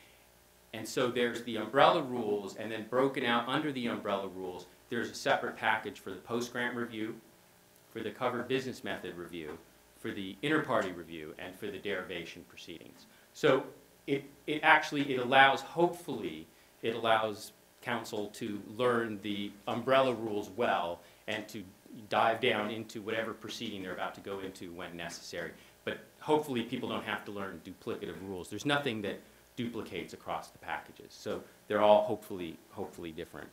And so there's the umbrella rules, and then broken out under the umbrella rules, there's a separate package for the post-grant review, for the covered business method review, for the inter-party review, and for the derivation proceedings. So it allows, hopefully, it allows counsel to learn the umbrella rules well and to dive down into whatever proceeding they're about to go into when necessary. But hopefully people don't have to learn duplicative rules. There's nothing that duplicates across the packages. So they're all hopefully different.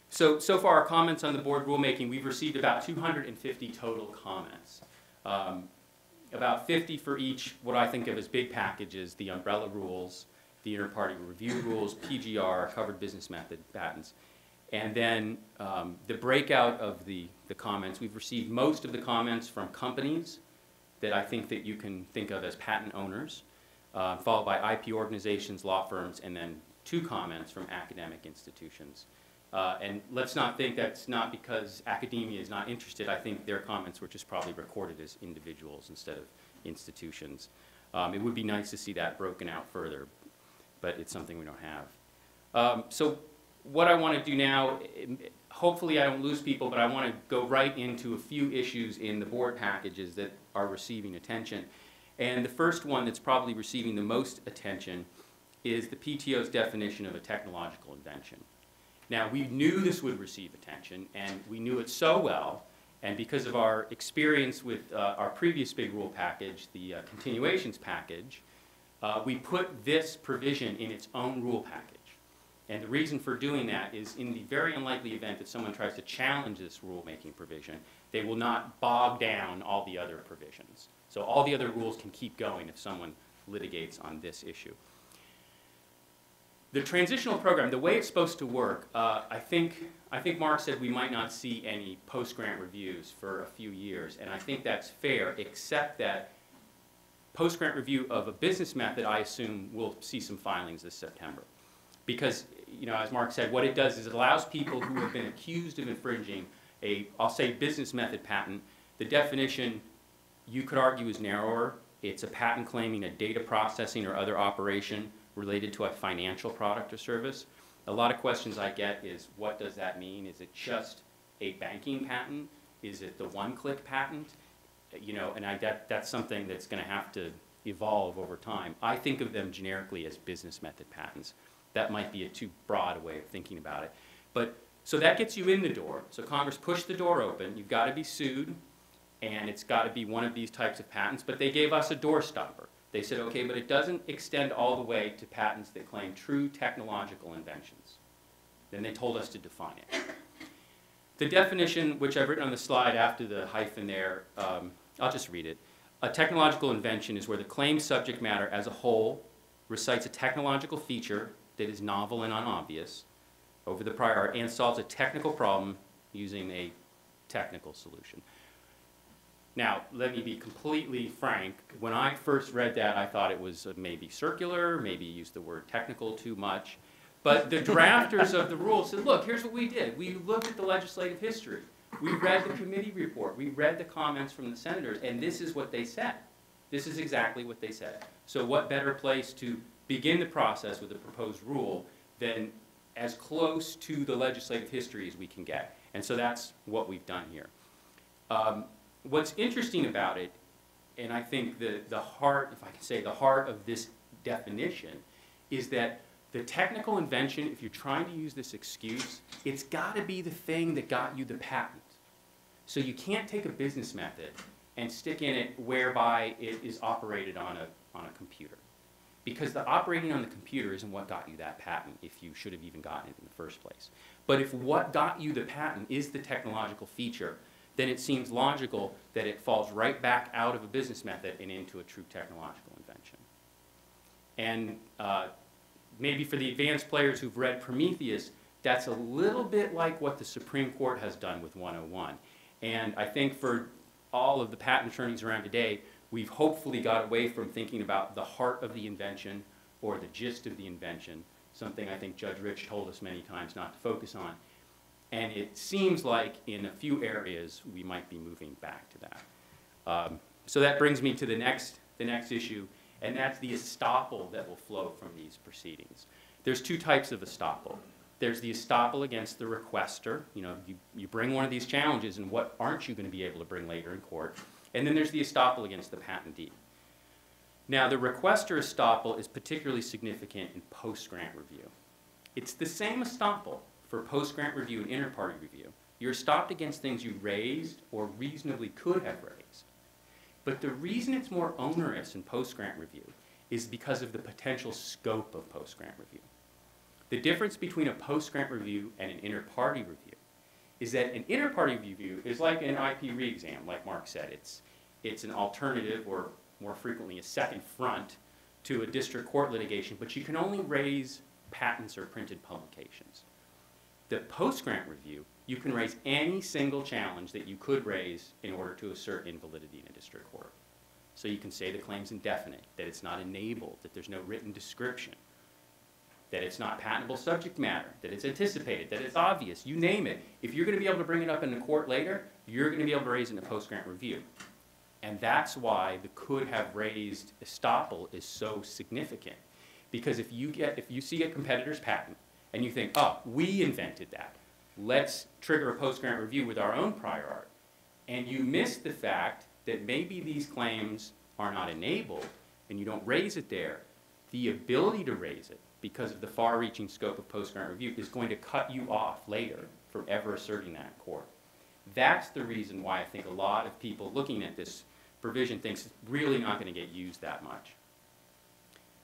So far our comments on the board rulemaking, we've received about 250 total comments. About 50 for each, what I think of as big packages, the umbrella rules, the inter-party review rules, PGR, covered business method patents. And then the breakout of the comments, we've received most of the comments from companies that I think that you can think of as patent owners, followed by IP organizations, law firms, and then 2 comments from academic institutions. And let's not think that's not because academia is not interested. I think their comments were just probably recorded as individuals instead of institutions. It would be nice to see that broken out further, but it's something we don't have. So what I want to do now, hopefully I don't lose people, but I want to go right into a few issues in the board packages that are receiving attention. And the first one that's probably receiving the most attention is the PTO's definition of a technological invention. Now, we knew this would receive attention, and we knew it so well, and because of our experience with our previous big rule package, the continuations package, we put this provision in its own rule package. And the reason for doing that is, in the very unlikely event that someone tries to challenge this rulemaking provision, they will not bog down all the other provisions. So all the other rules can keep going if someone litigates on this issue. The transitional program, the way it's supposed to work, I think I think Mark said we might not see any post-grant reviews for a few years, and I think that's fair, except that post-grant review of a business method, I assume, we'll see some filings this September. Because, you know, as Mark said, what it does is it allows people who have been accused of infringing a, I'll say, business method patent. The definition, you could argue, is narrower. It's a patent claiming a data processing or other operation related to a financial product or service. A lot of questions I get is, what does that mean? Is it just a banking patent? Is it the one-click patent? You know, and that's something that's going to have to evolve over time. I think of them generically as business method patents. That might be a too broad a way of thinking about it. But, so that gets you in the door. So Congress pushed the door open. You've got to be sued, and it's got to be one of these types of patents. But they gave us a doorstopper. They said, okay, but it doesn't extend all the way to patents that claim true technological inventions. Then they told us to define it. The definition, which I've written on the slide after the hyphen there, I'll just read it. A technological invention is where the claimed subject matter as a whole recites a technological feature that is novel and unobvious over the prior art and solves a technical problem using a technical solution. Now, let me be completely frank. When I first read that, I thought it was maybe circular, maybe used the word technical too much. But the drafters of the rule said, look, here's what we did. We looked at the legislative history. We read the committee report. We read the comments from the senators, and this is what they said. This is exactly what they said. So what better place to begin the process with a proposed rule than as close to the legislative history as we can get? And so that's what we've done here. What's interesting about it, and I think the heart, if I can say, the heart of this definition is that the technical invention, if you're trying to use this excuse, it's got to be the thing that got you the patent. So you can't take a business method and stick in it whereby it is operated on a computer. Because the operating on the computer isn't what got you that patent, if you should have even gotten it in the first place. But if what got you the patent is the technological feature, then it seems logical that it falls right back out of a business method and into a true technological invention. And maybe for the advanced players who've read Prometheus, that's a little bit like what the Supreme Court has done with 101. And I think for all of the patent attorneys around today, we've hopefully got away from thinking about the heart of the invention or the gist of the invention, something I think Judge Rich told us many times not to focus on. And it seems like in a few areas we might be moving back to that. So that brings me to the next issue, and that's the estoppel that will flow from these proceedings. There's two types of estoppel. There's the estoppel against the requester. You know, you bring one of these challenges, and what aren't you going to be able to bring later in court? And then there's the estoppel against the patentee. Now, the requester estoppel is particularly significant in post-grant review. It's the same estoppel for post-grant review and inter-party review. You're stopped against things you raised or reasonably could have raised. But the reason it's more onerous in post-grant review is because of the potential scope of post-grant review. The difference between a post-grant review and an inter-party review is that an inter-party review is like an IP re-exam, like Mark said. It's an alternative, or more frequently a second front, to a district court litigation, but you can only raise patents or printed publications. The post-grant review, you can raise any single challenge that you could raise in order to assert invalidity in a district court. So you can say the claim's indefinite, that it's not enabled, that there's no written description, that it's not patentable subject matter, that it's anticipated, that it's obvious, you name it. If you're going to be able to bring it up in the court later, you're going to be able to raise it in a post-grant review. And that's why the could have raised estoppel is so significant. Because if you see a competitor's patent and you think, oh, we invented that, let's trigger a post-grant review with our own prior art, and you miss the fact that maybe these claims are not enabled and you don't raise it there, the ability to raise it because of the far-reaching scope of post-grant review is going to cut you off later from ever asserting that in court. That's the reason why I think a lot of people looking at this provision thinks it's really not going to get used that much.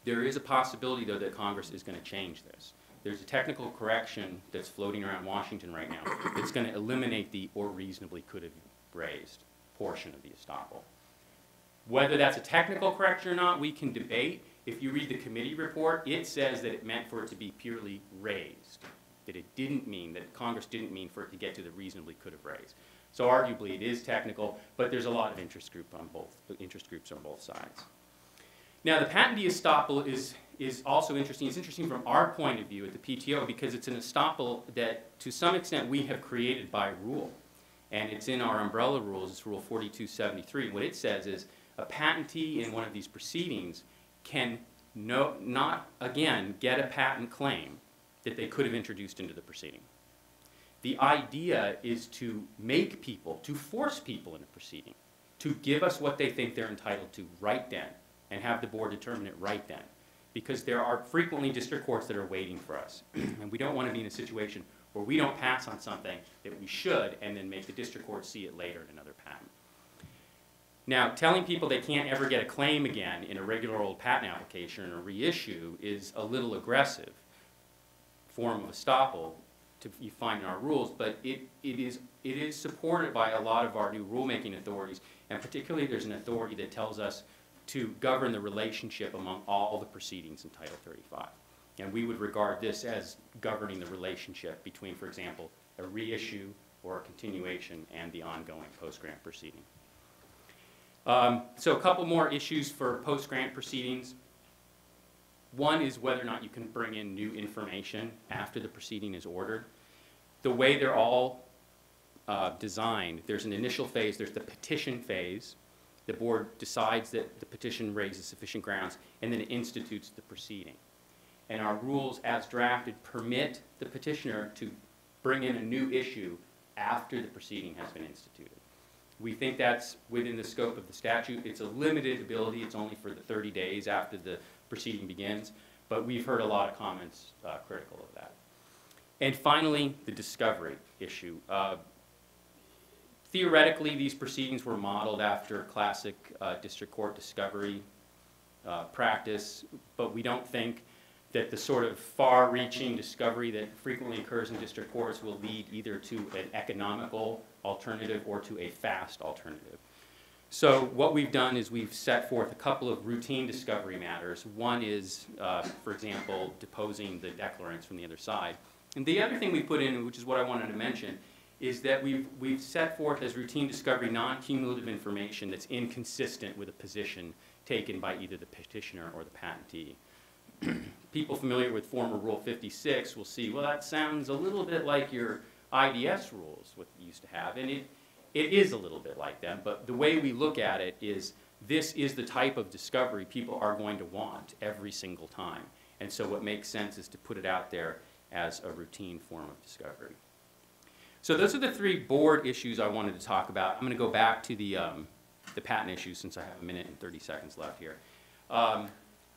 There is a possibility, though, that Congress is going to change this. There's a technical correction that's floating around Washington right now that's going to eliminate the or reasonably could have raised portion of the estoppel. Whether that's a technical correction or not, we can debate. If you read the committee report, it says that it meant for it to be purely raised. that it didn't mean, that Congress didn't mean for it to get to the reasonably could have raised. So arguably it is technical, but there's a lot of interest groups on both sides. Now the patentee estoppel is also interesting. It's interesting from our point of view at the PTO because it's an estoppel that to some extent we have created by rule. And it's in our umbrella rules, it's Rule 4273. What it says is a patentee in one of these proceedings can not, again, get a patent claim that they could have introduced into the proceeding. The idea is to make people, to force people in a proceeding, to give us what they think they're entitled to right then, and have the board determine it right then. Because there are frequently district courts that are waiting for us. And we don't want to be in a situation where we don't pass on something that we should and then make the district court see it later in another patent. Now, telling people they can't ever get a claim again in a regular old patent application or reissue is a little aggressive form of estoppel you find in our rules, but it is supported by a lot of our new rulemaking authorities, and particularly there's an authority that tells us to govern the relationship among all the proceedings in Title 35. And we would regard this as governing the relationship between, for example, a reissue or a continuation and the ongoing post-grant proceeding. So a couple more issues for post-grant proceedings. One is whether or not you can bring in new information after the proceeding is ordered. The way they're all designed, there's an initial phase, there's the petition phase. The board decides that the petition raises sufficient grounds, and then it institutes the proceeding. And our rules as drafted permit the petitioner to bring in a new issue after the proceeding has been instituted. We think that's within the scope of the statute. It's a limited ability. It's only for the 30 days after the proceeding begins, but we've heard a lot of comments critical of that. And finally, the discovery issue. Theoretically, these proceedings were modeled after classic district court discovery practice, but we don't think that the sort of far-reaching discovery that frequently occurs in district courts will lead either to an economical alternative or to a fast alternative. So what we've done is we've set forth a couple of routine discovery matters. One is, for example, deposing the declarants from the other side. And the other thing we put in, which is what I wanted to mention, is that we've set forth as routine discovery non-cumulative information that's inconsistent with a position taken by either the petitioner or the patentee. People familiar with former Rule 56 will see, well, that sounds a little bit like your IDS rules, what you used to have, and it is a little bit like them, but the way we look at it is this is the type of discovery people are going to want every single time. And so what makes sense is to put it out there as a routine form of discovery. So those are the three board issues I wanted to talk about. I'm going to go back to the patent issues since I have a minute and 30 seconds left here.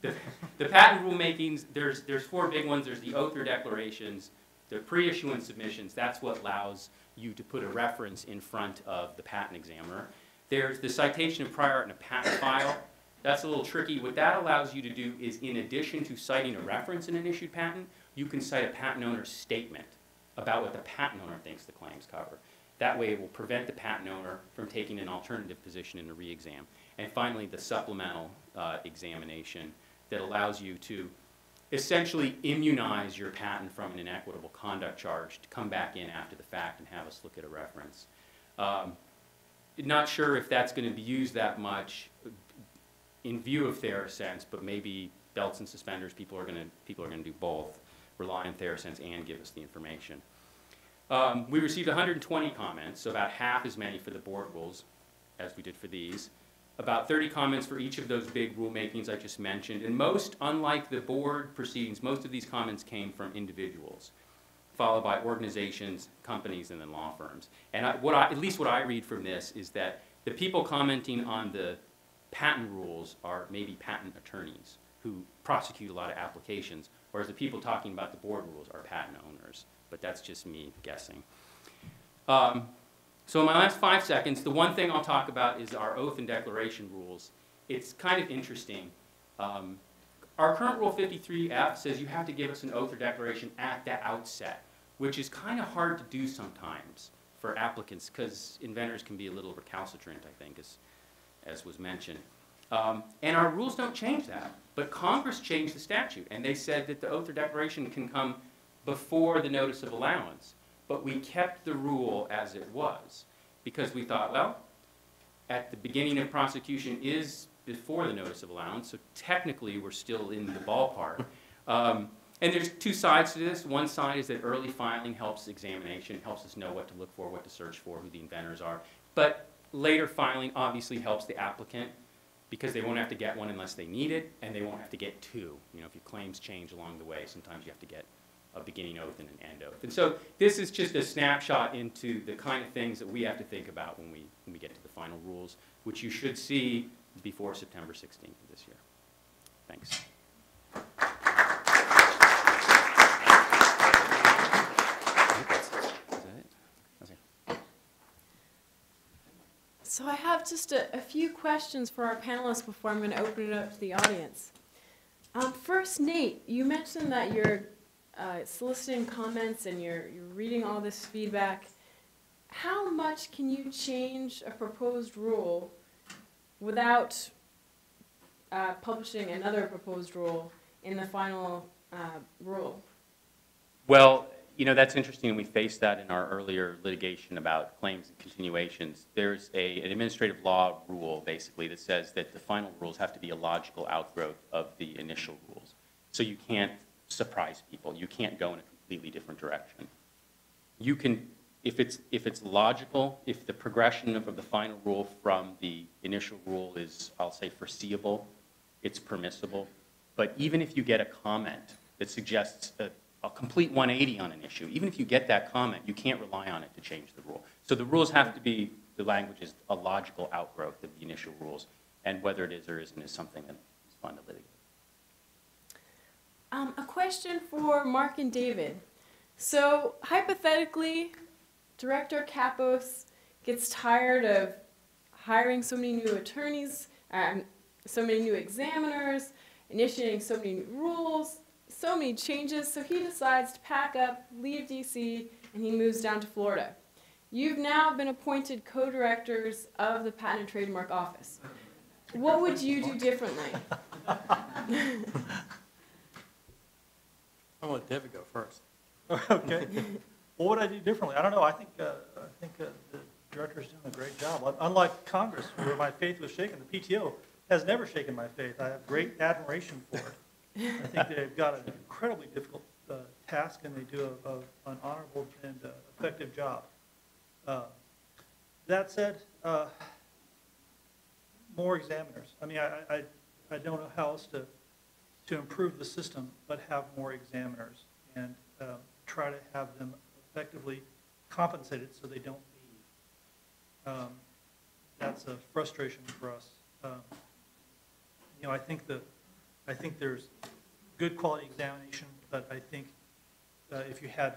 The patent rulemakings, there's four big ones. There's the oath or declarations, the pre-issuance submissions. That's what allows you to put a reference in front of the patent examiner. There's the citation of prior art in a patent file. That's a little tricky. What that allows you to do is, in addition to citing a reference in an issued patent, you can cite a patent owner's statement about what the patent owner thinks the claims cover. That way it will prevent the patent owner from taking an alternative position in a re-exam. And finally, the supplemental examination that allows you to essentially immunize your patent from an inequitable conduct charge to come back in after the fact and have us look at a reference. Not sure if that's going to be used that much in view of TheraSense, but maybe belts and suspenders, people are going to do both, rely on TheraSense and give us the information. We received 120 comments, so about half as many for the board rules as we did for these. About 30 comments for each of those big rulemakings I just mentioned, and most, unlike the board proceedings, most of these comments came from individuals, followed by organizations, companies, and then law firms. And at least what I read from this is that the people commenting on the patent rules are maybe patent attorneys who prosecute a lot of applications, whereas the people talking about the board rules are patent owners. But that's just me guessing. So in my last 5 seconds, the one thing I'll talk about is our oath and declaration rules. It's kind of interesting. Our current Rule 53F says you have to give us an oath or declaration at the outset, which is kind of hard to do sometimes for applicants because inventors can be a little recalcitrant, I think, as was mentioned. And our rules don't change that, but Congress changed the statute, and they said that the oath or declaration can come before the notice of allowance, but we kept the rule as it was because we thought, well, at the beginning of prosecution is before the notice of allowance, so technically we're still in the ballpark. And there's two sides to this. One side is that early filing helps examination, helps us know what to look for, what to search for, who the inventors are. But later filing obviously helps the applicant because they won't have to get one unless they need it, and they won't have to get two. You know, if your claims change along the way, sometimes you have to get a beginning oath and an end oath. And so this is just a snapshot into the kind of things that we have to think about when we get to the final rules, which you should see before September 16th of this year. Thanks. So I have just a few questions for our panelists before I'm going to open it up to the audience. First, Nate, you mentioned that you're soliciting comments and you're reading all this feedback. How much can you change a proposed rule without publishing another proposed rule in the final rule? Well, you know, that's interesting, and we faced that in our earlier litigation about claims and continuations. There's an administrative law rule, basically, that says that the final rules have to be a logical outgrowth of the initial rules. So you can't surprise people. You can't go in a completely different direction. You can, if it's logical, if the progression of the final rule from the initial rule is, I'll say, foreseeable, it's permissible. But even if you get a comment that suggests a complete 180 on an issue, even if you get that comment, you can't rely on it to change the rule. So the rules have to be, the language is a logical outgrowth of the initial rules, and whether it is or isn't is something that is fun to litigate. A question for Mark and David. So hypothetically, Director Kapos gets tired of hiring so many new attorneys, so many new examiners, initiating so many new rules, so many changes, so he decides to pack up, leave DC, and he moves down to Florida. You've now been appointed co-directors of the Patent and Trademark Office. What would you do differently? I'm going to let David go first. Okay. What would I do differently? I don't know. I think the director's doing a great job. Unlike Congress, where my faith was shaken, the PTO has never shaken my faith. I have great admiration for it. I think they've got an incredibly difficult task, and they do an honorable and effective job. That said, more examiners. I mean, I don't know how else to improve the system, but have more examiners and try to have them effectively compensated so they don't leave. That's a frustration for us. You know, I think there's good quality examination, but I think if you had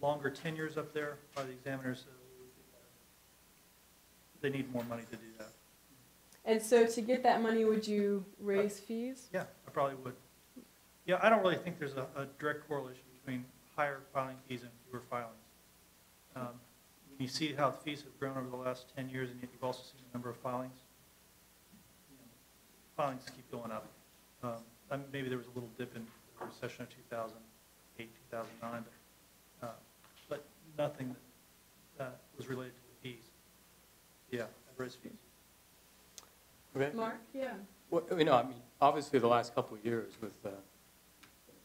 longer tenures up there by the examiners, they need more money to do that. And so to get that money, would you raise fees? Yeah, I probably would. Yeah, I don't really think there's a direct correlation between higher filing fees and fewer filings. When you see how the fees have grown over the last 10 years, and yet you've also seen the number of filings, filings keep going up. Maybe there was a little dip in the recession of 2008, 2009, but nothing that was related to the fees. Yeah, I've raised fees. Okay. Mark? Yeah. Well, you know, I mean, obviously the last couple of years with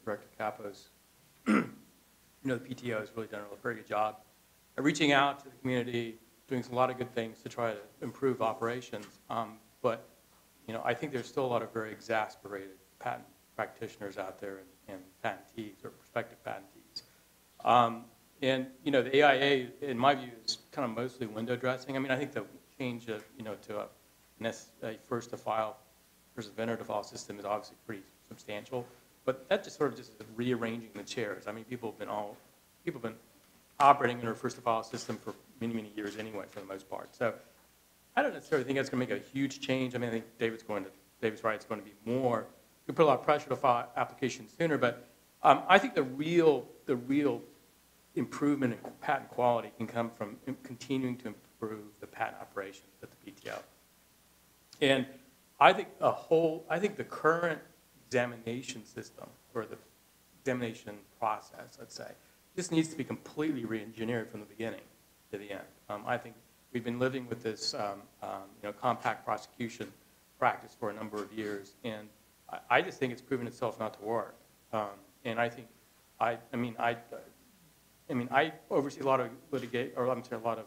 Director Kapos, you know, the PTO has really done a very good job at reaching out to the community, doing a lot of good things to try to improve operations. But, you know, I think there's still a lot of very exasperated patent practitioners out there and patentees or prospective patentees. And, you know, the AIA, in my view, is kind of mostly window dressing. I mean, I think the change of, you know, to a first to file versus vendor to file system is obviously pretty substantial. But that just sort of just is rearranging the chairs. I mean, people have been operating under a first to file system for many, many years anyway, for the most part. So I don't necessarily think that's going to make a huge change. I mean, I think David's right, it's going to be more. You put a lot of pressure to file applications sooner, but I think the real improvement in patent quality can come from continuing to improve the patent operations at the PTO. And I think the current examination system, or the examination process, let's say, just needs to be completely re-engineered from the beginning to the end. I think we've been living with this compact prosecution practice for a number of years, and I just think it's proven itself not to work. And I think, I oversee a lot of a lot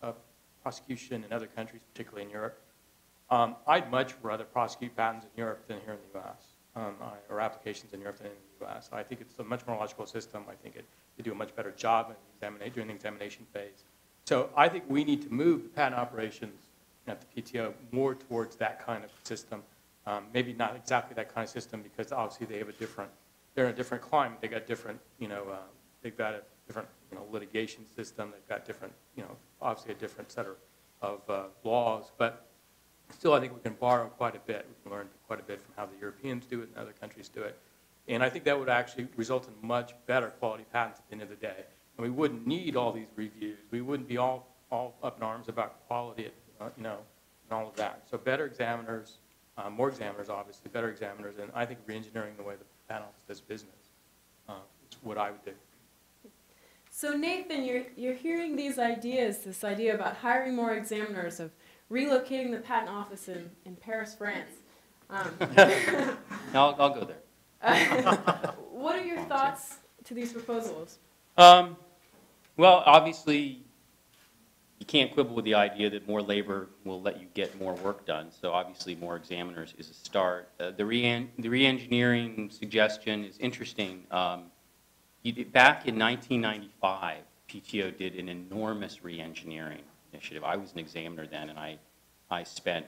of prosecution in other countries, particularly in Europe. I'd much rather prosecute patents in Europe than here in the U.S. Or applications in Europe than in the U.S. I think it's a much more logical system. I think they do a much better job during the examination phase. So I think we need to move the patent operations at the PTO more towards that kind of system. Maybe not exactly that kind of system, because obviously they're in a different climate. They got different, they've got a different litigation system. They've got different, obviously a different set of laws. But still, I think we can borrow quite a bit. We can learn quite a bit from how the Europeans do it and other countries do it. And I think that would actually result in much better quality patents at the end of the day. And we wouldn't need all these reviews. We wouldn't be all up in arms about quality, and all of that. So better examiners, more examiners, obviously, better examiners, and I think re-engineering the way the patent office does business is what I would do. So Nathan, you're hearing these ideas, this idea about hiring more examiners, of relocating the patent office in Paris, France. I'll go there. What are your thoughts to these proposals? Well, obviously, you can't quibble with the idea that more labor will let you get more work done. So obviously, more examiners is a start. The re-engineering suggestion is interesting. Back in 1995, PTO did an enormous re-engineering initiative. I was an examiner then, and I spent,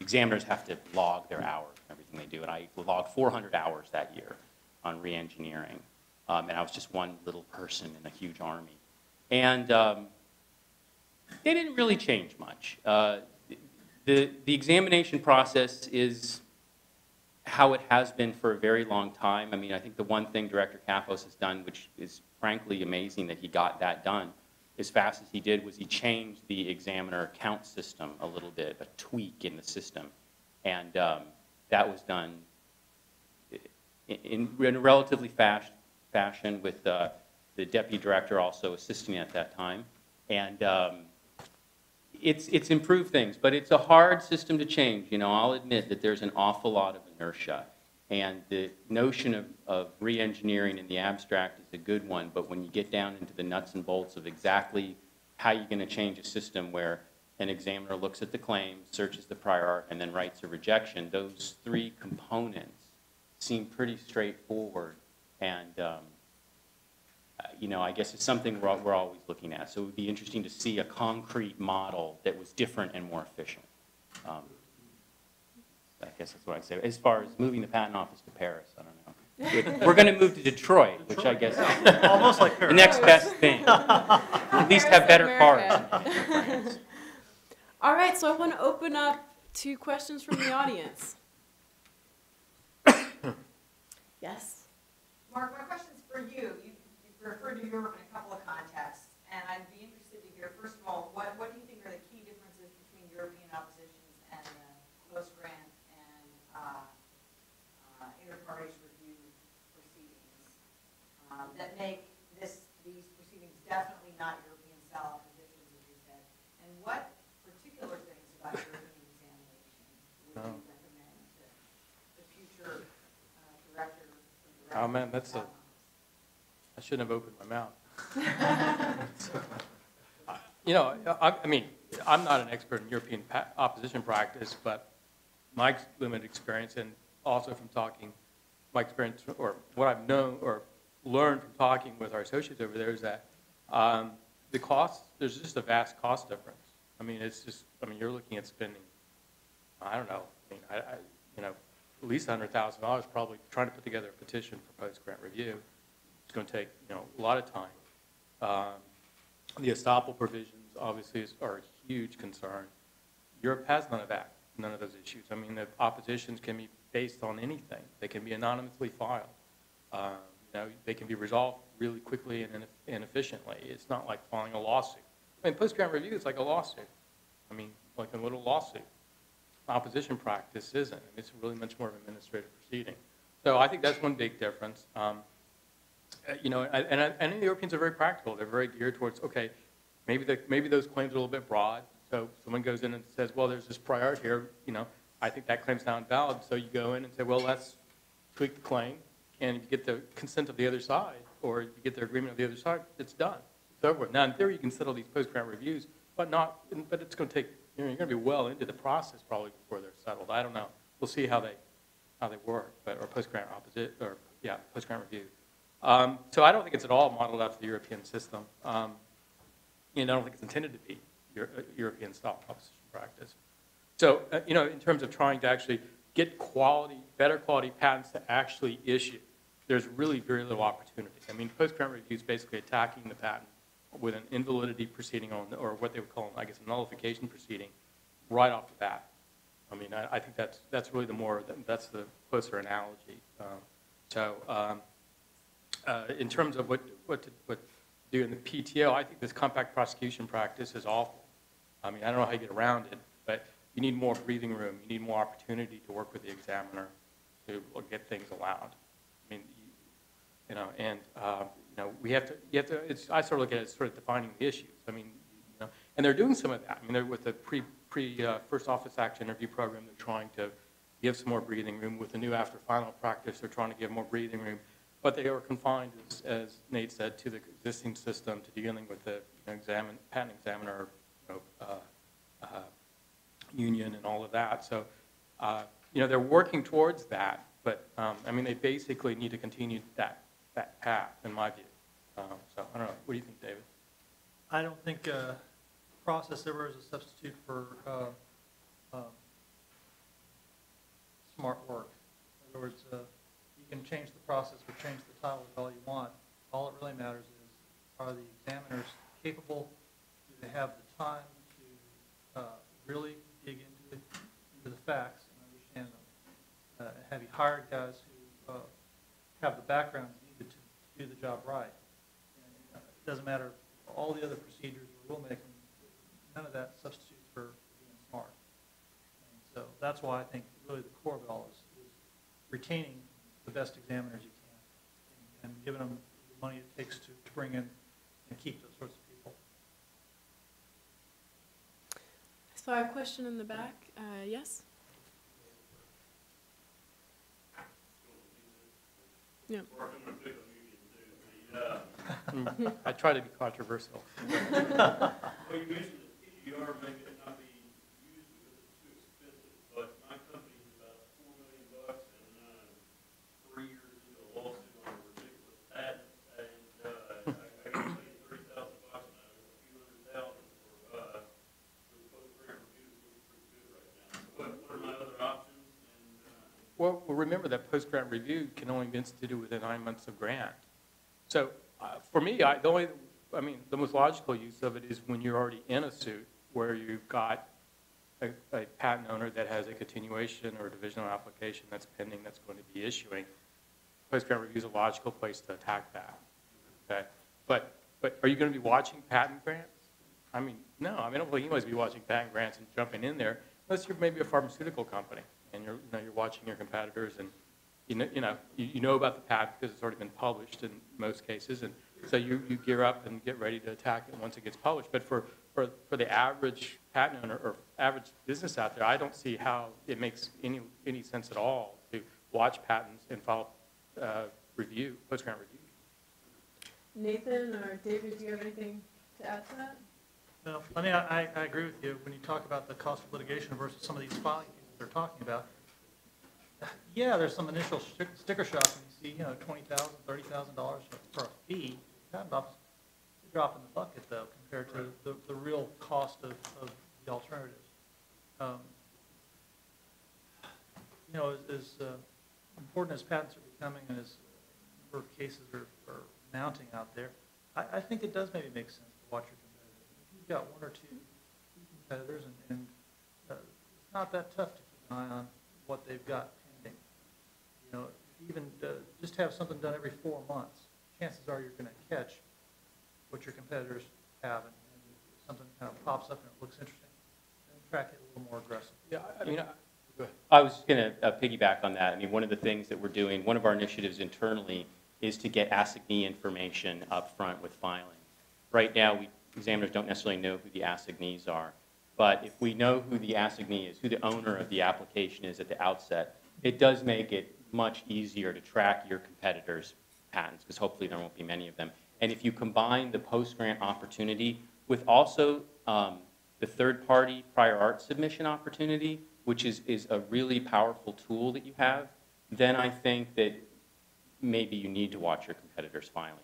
examiners have to log their hours and everything they do, and I logged 400 hours that year on re-engineering. And I was just one little person in a huge army. And they didn't really change much. The examination process is how it has been for a very long time. I mean, I think the one thing Director Kappos has done, which is frankly amazing that he got that done as fast as he did, was he changed the examiner count system a little bit, a tweak in the system. And that was done in a relatively fast fashion, with the deputy director also assisting at that time. And it's improved things, but it's a hard system to change. I'll admit that there's an awful lot of inertia. And the notion of re-engineering in the abstract is a good one, but when you get down into the nuts and bolts of exactly how you're going to change a system where an examiner looks at the claim, searches the prior art, and then writes a rejection, those three components seem pretty straightforward. And I guess it's something we're always looking at. So it would be interesting to see a concrete model that was different and more efficient. I guess that's what I'd say. As far as moving the patent office to Paris, I don't know. We're going to move to Detroit, which I guess is Almost like Paris. the next best thing. At least have better cars. All right, so I want to open up to questions from the audience. Yes? Mark, my question's for you. You've referred to Europe in a couple of contexts, and I'd be interested to hear, first of all, what do you think are the key differences between European oppositions and post-grant and inter partes review proceedings that make these proceedings definitely not European-style positions, as you said? And what particular things about European examination would you recommend to the future director? Oh man, I shouldn't have opened my mouth. I mean, I'm not an expert in European opposition practice, but my limited experience, and also from talking, my experience, or what I've known or learned from talking with our associates over there, is that the cost, there's just a vast cost difference. I mean, you're looking at spending, I don't know, at least $100,000 probably trying to put together a petition for post-grant review. It's going to take, a lot of time. The estoppel provisions obviously are a huge concern. Europe has none of that, none of those issues. I mean, the oppositions can be based on anything. They can be anonymously filed. They can be resolved really quickly and efficiently. It's not like filing a lawsuit. I mean, post-grant review is like a lawsuit. I mean, like a little lawsuit. Opposition practice isn't. It's really much more of an administrative proceeding. So I think that's one big difference. You know, and the Europeans are very practical. They're very geared towards, okay, maybe those claims are a little bit broad. So someone goes in and says, well, there's this priority here, you know, I think that claim's not valid. So you go in and say, well, let's tweak the claim, and if you get the consent of the other side, or you get their agreement of the other side, it's done. It's over with. Now, in theory, you can settle these post-grant reviews, but it's going to take, you know, you're going to be well into the process probably before they're settled. I don't know. We'll see how they work, or post-grant post-grant review. So I don't think it's at all modeled after the European system. And I don't think it's intended to be European style opposition practice. So, you know, in terms of trying to actually get better quality patents to actually issue, there's really very little opportunity. I mean, post-grant review is basically attacking the patent with an invalidity proceeding or what they would call, I guess, a nullification proceeding right off the bat. I mean, I think that's really that's the closer analogy. In terms of what to do in the PTO, I think this compact prosecution practice is awful. I mean, I don't know how you get around it, but you need more breathing room. You need more opportunity to work with the examiner to get things allowed. I mean, you know, we have to. I sort of look at it as sort of defining the issues. I mean, you know, and they're doing some of that. I mean, they're with the first office action interview program. They're trying to give some more breathing room. With the new after final practice, they're trying to give more breathing room. But they are confined, as Nate said, to the existing system, to dealing with the patent examiner union and all of that. So, you know, they're working towards that. But I mean, they basically need to continue that path, in my view. So I don't know. What do you think, David? I don't think process ever is a substitute for smart work. In other words, you can change the process or change the title all you want. All it really matters is, are the examiners capable? Do they have the time to really dig into the facts and understand them? Have you hired guys who have the backgrounds needed to do the job right? And it doesn't matter all the other procedures or rulemaking. None of that substitutes for being smart. And so that's why I think really the core of it all is retaining the best examiners you can and giving them the money it takes to bring in and keep those sorts of people. So I have a question in the back. Yes? Yeah. I try to be controversial. Well, you mentioned that PGR may not be used because it's too expensive, but my company is about $4 million and 3 years into a lawsuit on a ridiculous patent, and I can pay $30,000 and a few $100,000 for the post-grant review is looking pretty good right now. So what are my other options? Well, remember that post-grant review can only be instituted within 9 months of grant. So for me, the most logical use of it is when you're already in a suit where you've got a patent owner that has a continuation or divisional application that's pending that's going to be issuing. Post-grant review is a logical place to attack that. Okay, but are you going to be watching patent grants? I mean, no. I don't think anybody's be watching patent grants and jumping in there unless you're maybe a pharmaceutical company and you're watching your competitors and you know about the patent because it's already been published in most cases, and so you gear up and get ready to attack it once it gets published. But for the average patent owner or average business out there, I don't see how it makes any sense at all to watch patents and file post-grant review. Nathan or David, do you have anything to add to that? Well, I mean, I agree with you when you talk about the cost of litigation versus some of these filing fees they're talking about. Yeah, there's some initial sticker shock when you see, $20,000, $30,000 for a fee. Patent office, it's a drop in the bucket, though, compared to the real cost of the alternatives. As important as patents are becoming and as number of cases are mounting out there, I think it does maybe make sense to watch your competitors. If you've got one or two competitors, and it's not that tough to keep an eye on what they've got pending. Even just have something done every 4 months, chances are you're going to catch what your competitors have, and if something kind of pops up and it looks interesting, then track it a little more aggressively. Yeah, I mean, go ahead. I was just going to piggyback on that. I mean, one of the things that we're doing, one of our initiatives internally is to get assignee information up front with filing. Right now, examiners don't necessarily know who the assignees are, but if we know who the assignee is, who the owner of the application is at the outset, it does make it much easier to track your competitors' patents, because hopefully there won't be many of them. And if you combine the post-grant opportunity with also the third-party prior art submission opportunity, which is a really powerful tool that you have, then I think that maybe you need to watch your competitors' filings.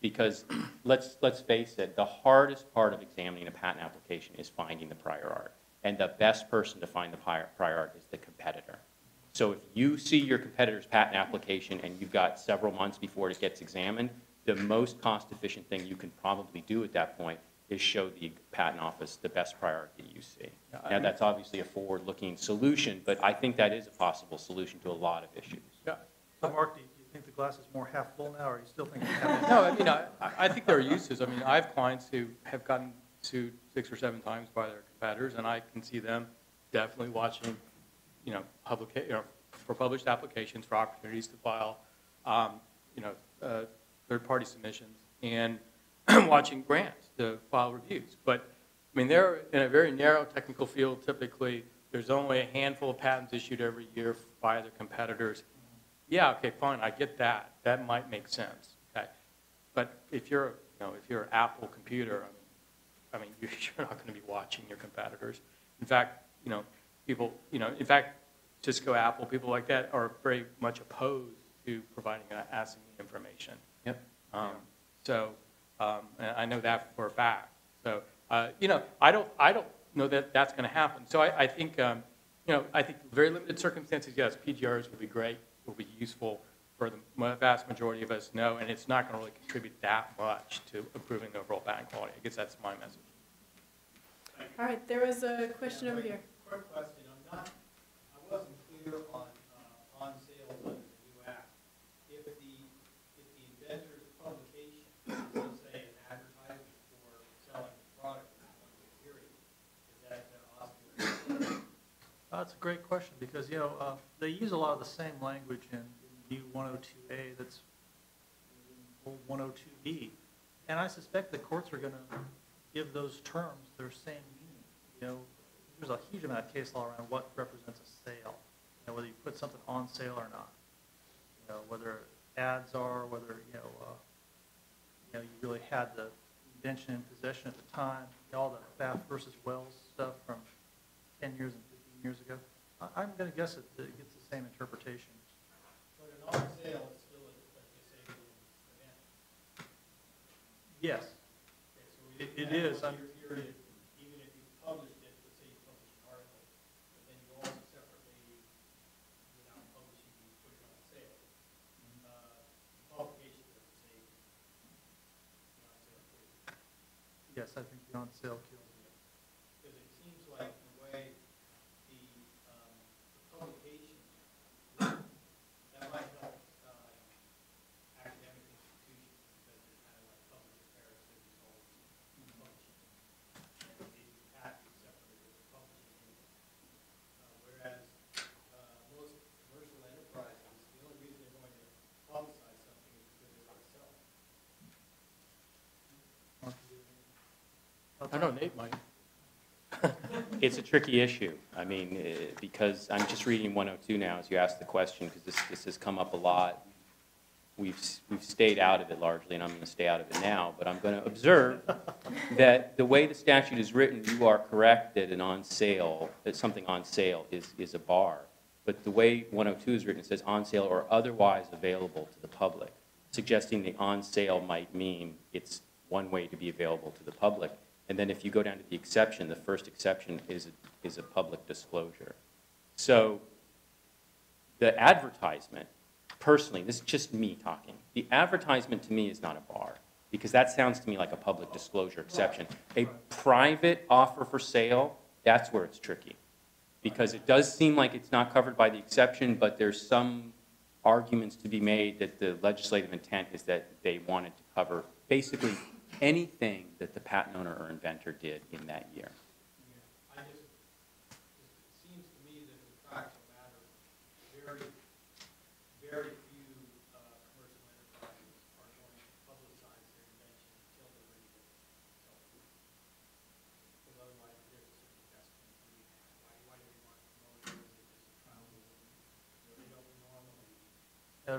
Because let's face it, the hardest part of examining a patent application is finding the prior art. And the best person to find the prior art is the competitor. So if you see your competitor's patent application and you've got several months before it gets examined, the most cost-efficient thing you can probably do at that point is show the patent office the best prior art that you see. Now, that's obviously a forward-looking solution, but I think that is a possible solution to a lot of issues. Yeah. So Mark, do you think the glass is more half full now, or you still think it's half empty? No, I mean, I think there are uses. I mean, I have clients who have gotten sued 6 or 7 times by their competitors, and I can see them definitely watching, for published applications, for opportunities to file, third-party submissions, and watching grants to file reviews. But, I mean, they're in a very narrow technical field. Typically, there's only a handful of patents issued every year by their competitors. Yeah, okay, fine, I get that. That might make sense, okay? But if you're an Apple computer, I mean, you're not going to be watching your competitors. In fact, Cisco, Apple, people like that are very much opposed to providing assignee information. Yep. And I know that for a fact. So, I don't know that that's going to happen. So I think, I think very limited circumstances, yes, PGRs will be great, will be useful for the vast majority of us know, and it's not going to really contribute that much to improving overall patent quality. I guess that's my message. All right, there was a question over here. Quick question. I wasn't clear on sales under the new act. If the inventor's publication is, let's say, an advertisement for selling the product in a one-year period, is that Oscar? That's a great question, because they use a lot of the same language in new 102A that's in old 102B, and I suspect the courts are going to give those terms their same meaning. There's a huge amount of case law around what represents a sale, whether you put something on sale or not, whether ads are, whether you really had the invention in possession at the time, all the Bath versus Wells stuff from 10 years and 15 years ago. I'm going to guess it gets the same interpretation. But an on sale is still a disabling event. Yes. Okay, so It is. Period, even if you published it, let's say you published an article, but then you also separately, without publishing, you put it on sale. Publication doesn't say the on sale period. Yes, I think the on sale kills it. Because it seems like the way the publication, that might help academic institutions, because they're kind of like public affairs, they just all publishing. And they have to be separated with the publishing anyway. Whereas most commercial enterprises, the only reason they're going to publicize something is because they want to sell it. I know Nate might. It's a tricky issue. I mean, because I'm just reading 102 now as you asked the question, because this has come up a lot. We've stayed out of it largely, and I'm going to stay out of it now, but I'm going to observe that the way the statute is written, you are correct that that something on sale is a bar. But the way 102 is written, it says on sale or otherwise available to the public, suggesting the on sale might mean it's one way to be available to the public. And then if you go down to the exception, the first exception is a public disclosure. So the advertisement, personally, this is just me talking, the advertisement to me is not a bar, because that sounds to me like a public disclosure exception. A private offer for sale, that's where it's tricky, because it does seem like it's not covered by the exception, but there's some arguments to be made that the legislative intent is that they wanted to cover basically anything that the patent owner or inventor did in that year. Yeah, it seems to me that as a practical matter, very, very few commercial enterprises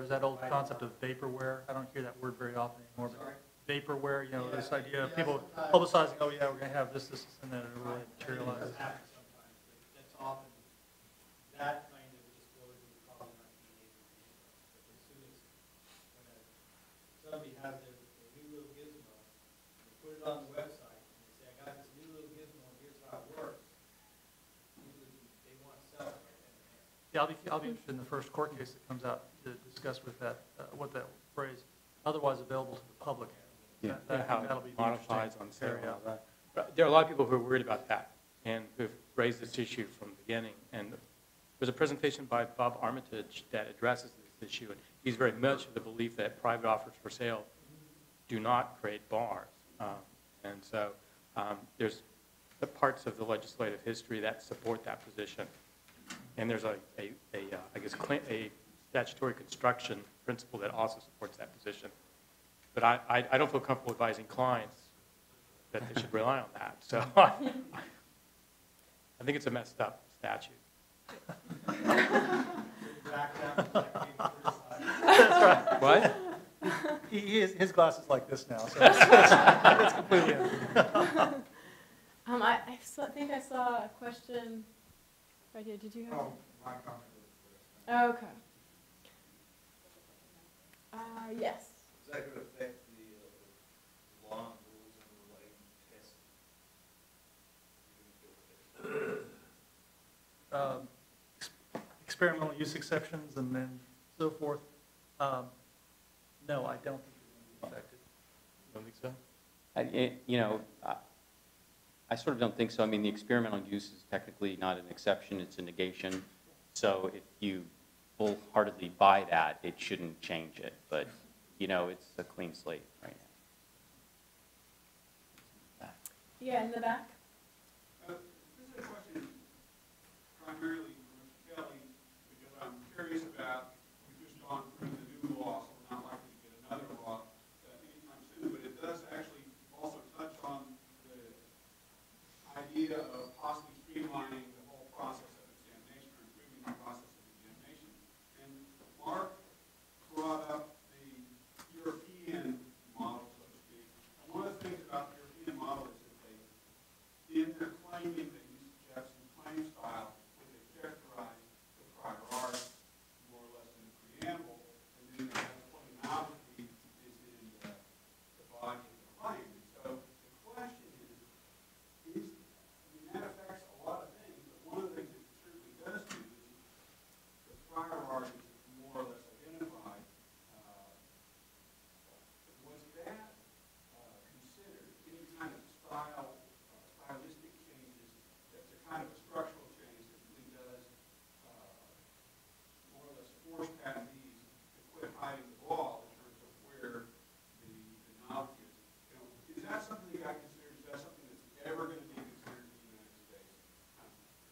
there's that old concept of vaporware. I don't hear that word very often anymore, but vaporware, you know, this idea of people publicizing, oh yeah, we're going to have this, and then it really materializes. That happens sometimes, but that's often, that kind of disclosure would probably not be made in the email. But as soon as, when somebody has their new little gizmo, they put it on the website, and they say, I got this new little gizmo, and here's how it works. Usually, they want to sell it right then and there. Yeah, I'll be interested in the first court case that comes out to discuss with that, what that phrase, otherwise available to the public. How That'll it be the modifies interesting on sale. area. But there are a lot of people who are worried about that and who've raised this issue from the beginning. And there's a presentation by Bob Armitage that addresses this issue. And he's very much of the belief that private offers for sale do not create bars. And so there's the parts of the legislative history that support that position. And there's a statutory construction principle that also supports that position. But I don't feel comfortable advising clients that they should rely on that. So I think it's a messed up statute. That's right. What? His glass is like this now, so it's completely empty. I think I saw a question right here. Did you have? Oh, my comment was Oh, okay. Yes. Is that going to affect the law and rules and related testing? Experimental use exceptions and then so forth. No, I don't think it's going to be affected. Don't think so? I sort of don't think so. I mean, the experimental use is technically not an exception, it's a negation. So if you wholeheartedly buy that, it shouldn't change it. But, it's a clean slate right now. Yeah, in the back. This is a question primarily for Mr. Kelly, because I'm curious about, we've just gone through the new law, so we're not likely to get another law anytime soon, but it does actually also touch on the idea of possibly streamlining the whole process of examination, or improving the process of examination. And Mark brought up the European model, so to speak. And one of the things about the European model is that they, in their claiming, they use the Jepson claim style, where they characterize the prior art more or less in the preamble, and then they have the terminology is in the body of the claim. And so the question is, that affects a lot of things, but one of the things it certainly does do is the prior art is more or less identified. Was that considered any kind of stylistic changes that's a kind of a structural change that really does more or less force patentees to quit hiding the ball in terms of where the novelty is? Is that something you got considered? Is that something that's ever going to be considered in the United States?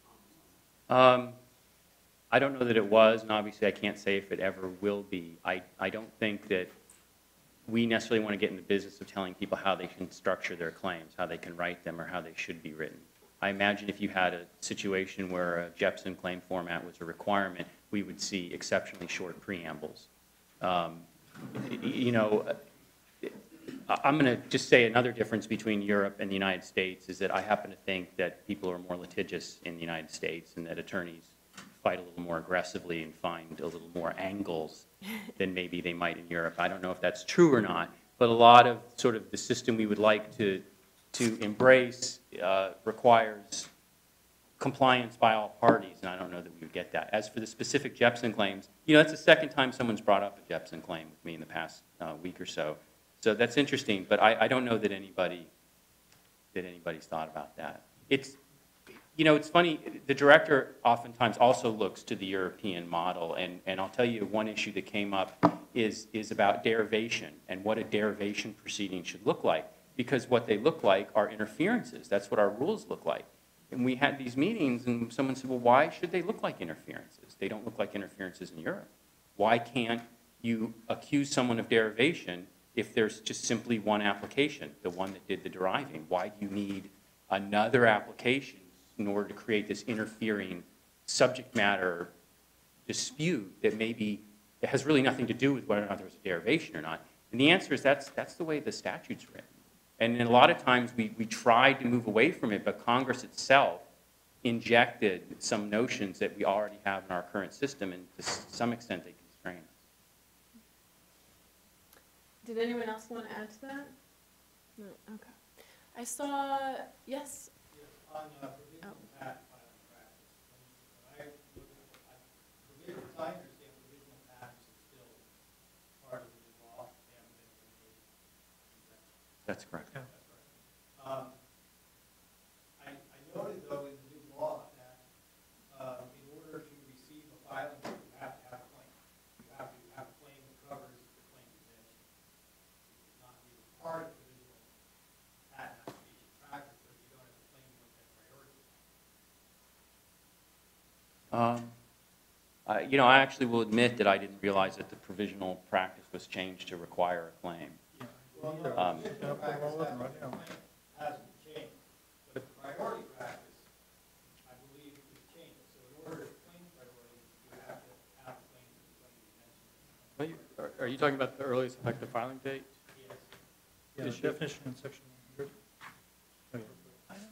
Comments on that? I don't know that it was, and obviously I can't say if it ever will be. I don't think that we necessarily want to get in the business of telling people how they can structure their claims, how they can write them, or how they should be written. I imagine if you had a situation where a Jepson claim format was a requirement, we would see exceptionally short preambles. I'm going to just say another difference between Europe and the United States is that I happen to think that people are more litigious in the United States and that attorneys fight a little more aggressively and find a little more angles than maybe they might in Europe. I don't know if that's true or not, but a lot of sort of the system we would like to embrace requires compliance by all parties, and I don't know that we would get that. As for the specific Jepson claims, that's the second time someone's brought up a Jepson claim with me in the past week or so. So that's interesting, but I don't know that anybody's thought about that. It's funny, the director oftentimes also looks to the European model, and I'll tell you one issue that came up is about derivation and what a derivation proceeding should look like, because what they look like are interferences. That's what our rules look like. And we had these meetings, and someone said, well, why should they look like interferences? They don't look like interferences in Europe. Why can't you accuse someone of derivation if there's just simply one application, the one that did the deriving? Why do you need another application in order to create this interfering subject matter dispute that maybe it has really nothing to do with whether or not there was a derivation or not. And the answer is that's the way the statute's written. And a lot of times we tried to move away from it, but Congress itself injected some notions that we already have in our current system, and to some extent they constrain us. Did anyone else want to add to that? No. Okay. I saw, yes. Yes, on provisional patent filing practice. When I look at, as I understand, provisional patents are still part of the new law. They haven't been eliminated. That's correct. That's right. I noted, though, in the new law that in order to receive a filing, you have to have a claim. You have to have a claim that covers the claim convention. It's not really part of provisional patent application practice, but if you don't have a claim, you don't get priority. You know, I actually will admit that I didn't realize that the provisional practice was changed to require a claim. Well, no, provisional practice hasn't changed, but priority practice, I believe, is changing. So in order to claim priority, you have to have a claim to the claim convention. Are you talking about the earliest effective filing date? Yes. Yeah, the definition in section 100.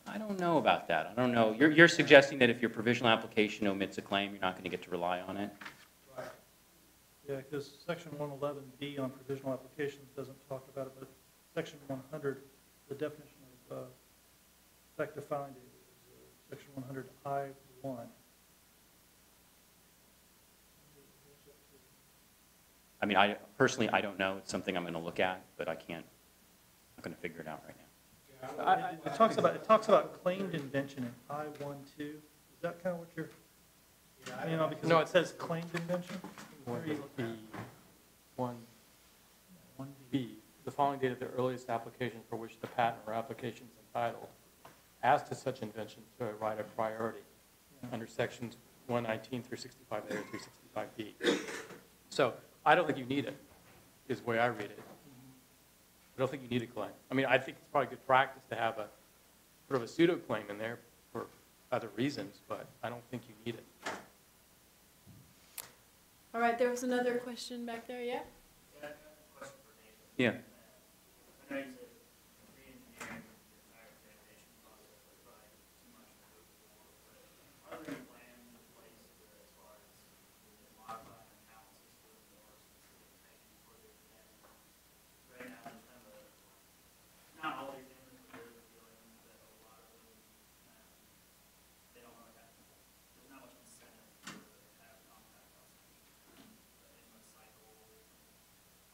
I don't know about that. I don't know. You're suggesting that if your provisional application omits a claim, you're not going to get to rely on it? Right. Yeah, because section 111B on provisional applications doesn't talk about it, but section 100, the definition of effective filing date is section 100I1. I mean, personally, I don't know. It's something I'm going to look at, but I'm not going to figure it out right now. It talks about claimed invention in I-1-2. Is that kind of what you're, you know, because No, it says claimed invention? Where are you looking at? 1B, the following date of the earliest application for which the patent or application is entitled, as to such invention to a right of priority under sections 119 through 65A or through 65B. So I don't think you need it, is the way I read it. I don't think you need a claim. I mean, I think it's probably good practice to have a sort of a pseudo claim in there for other reasons, but I don't think you need it. All right, there was another question back there, yeah? Yeah. I know you said re-engineering the entire examination process would provide too much to move forward, but are there any plans in place as far as modifying the count system or specific training for the examiner? Right now, there's kind of not all the examiners are really feeling that a lot of them, they don't really have, there's not much incentive to have contact prosecution. In the cycle,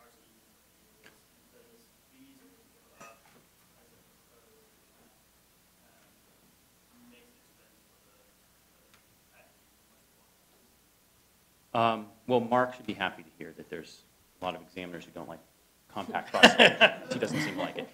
RCEs and reviews, because fees are going to go up as a proposed, makes it expensive for the packaging much more. Well, Mark should be happy to hear that there's a lot of examiners who don't like compact prosecution. He doesn't seem to like it.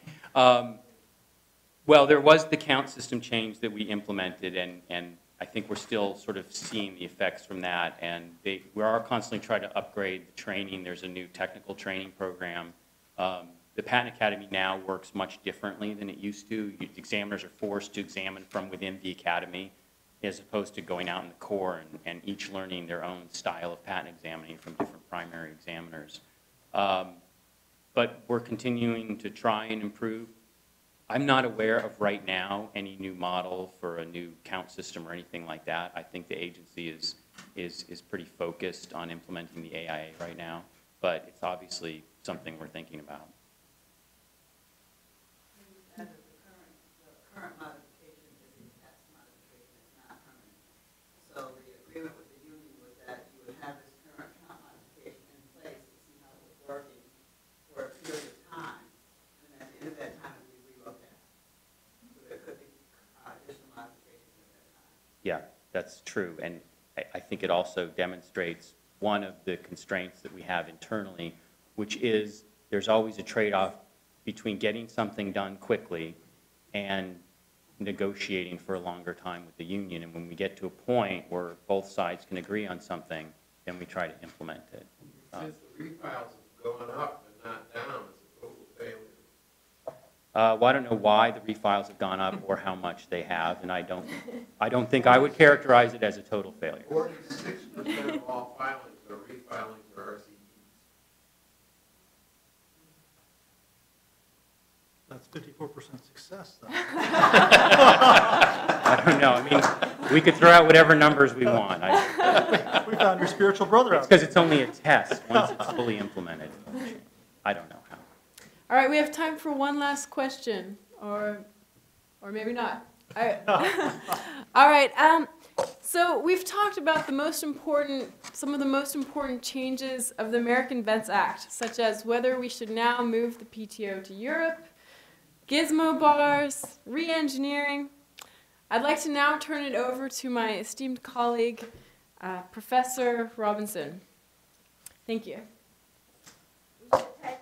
Well, there was the count system change that we implemented, and I think we're still sort of seeing the effects from that, and we are constantly trying to upgrade the training. There's a new technical training program. The Patent Academy now works much differently than it used to. Examiners are forced to examine from within the academy as opposed to going out in the core and each learning their own style of patent examining from different primary examiners. But we're continuing to try and improve. I'm not aware of right now any new model for a new count system or anything like that. I think the agency is pretty focused on implementing the AIA right now, but it's obviously something we're thinking about. And the current modification is a tax modification, it's not permanent. So the agreement with the union was that you would have this current count modification in place to see how it was working for a period of time. And at the end of that time, it would be relooked at. So there could be additional modifications at that time. Yeah, that's true. And I think it also demonstrates one of the constraints that we have internally, which is there's always a trade-off between getting something done quickly and negotiating for a longer time with the union. And when we get to a point where both sides can agree on something, then we try to implement it. Since the refiles have gone up and not down, it's a total failure. Well, I don't know why the refiles have gone up or how much they have, and I don't think I would characterize it as a total failure. 46% of all filings are refilings or RCEs. That's 54% success, though. I don't know. I mean, we could throw out whatever numbers we want. We found your spiritual brother It's out because it's only a test. Once it's fully implemented, I don't know how. All right, we have time for one last question, or maybe not. All right. All right. So we've talked about some of the most important changes of the American Vets Act, such as whether we should now move the PTO to Europe, gizmo bars, re-engineering. I'd like to now turn it over to my esteemed colleague, Professor Robinson. Thank you. We should take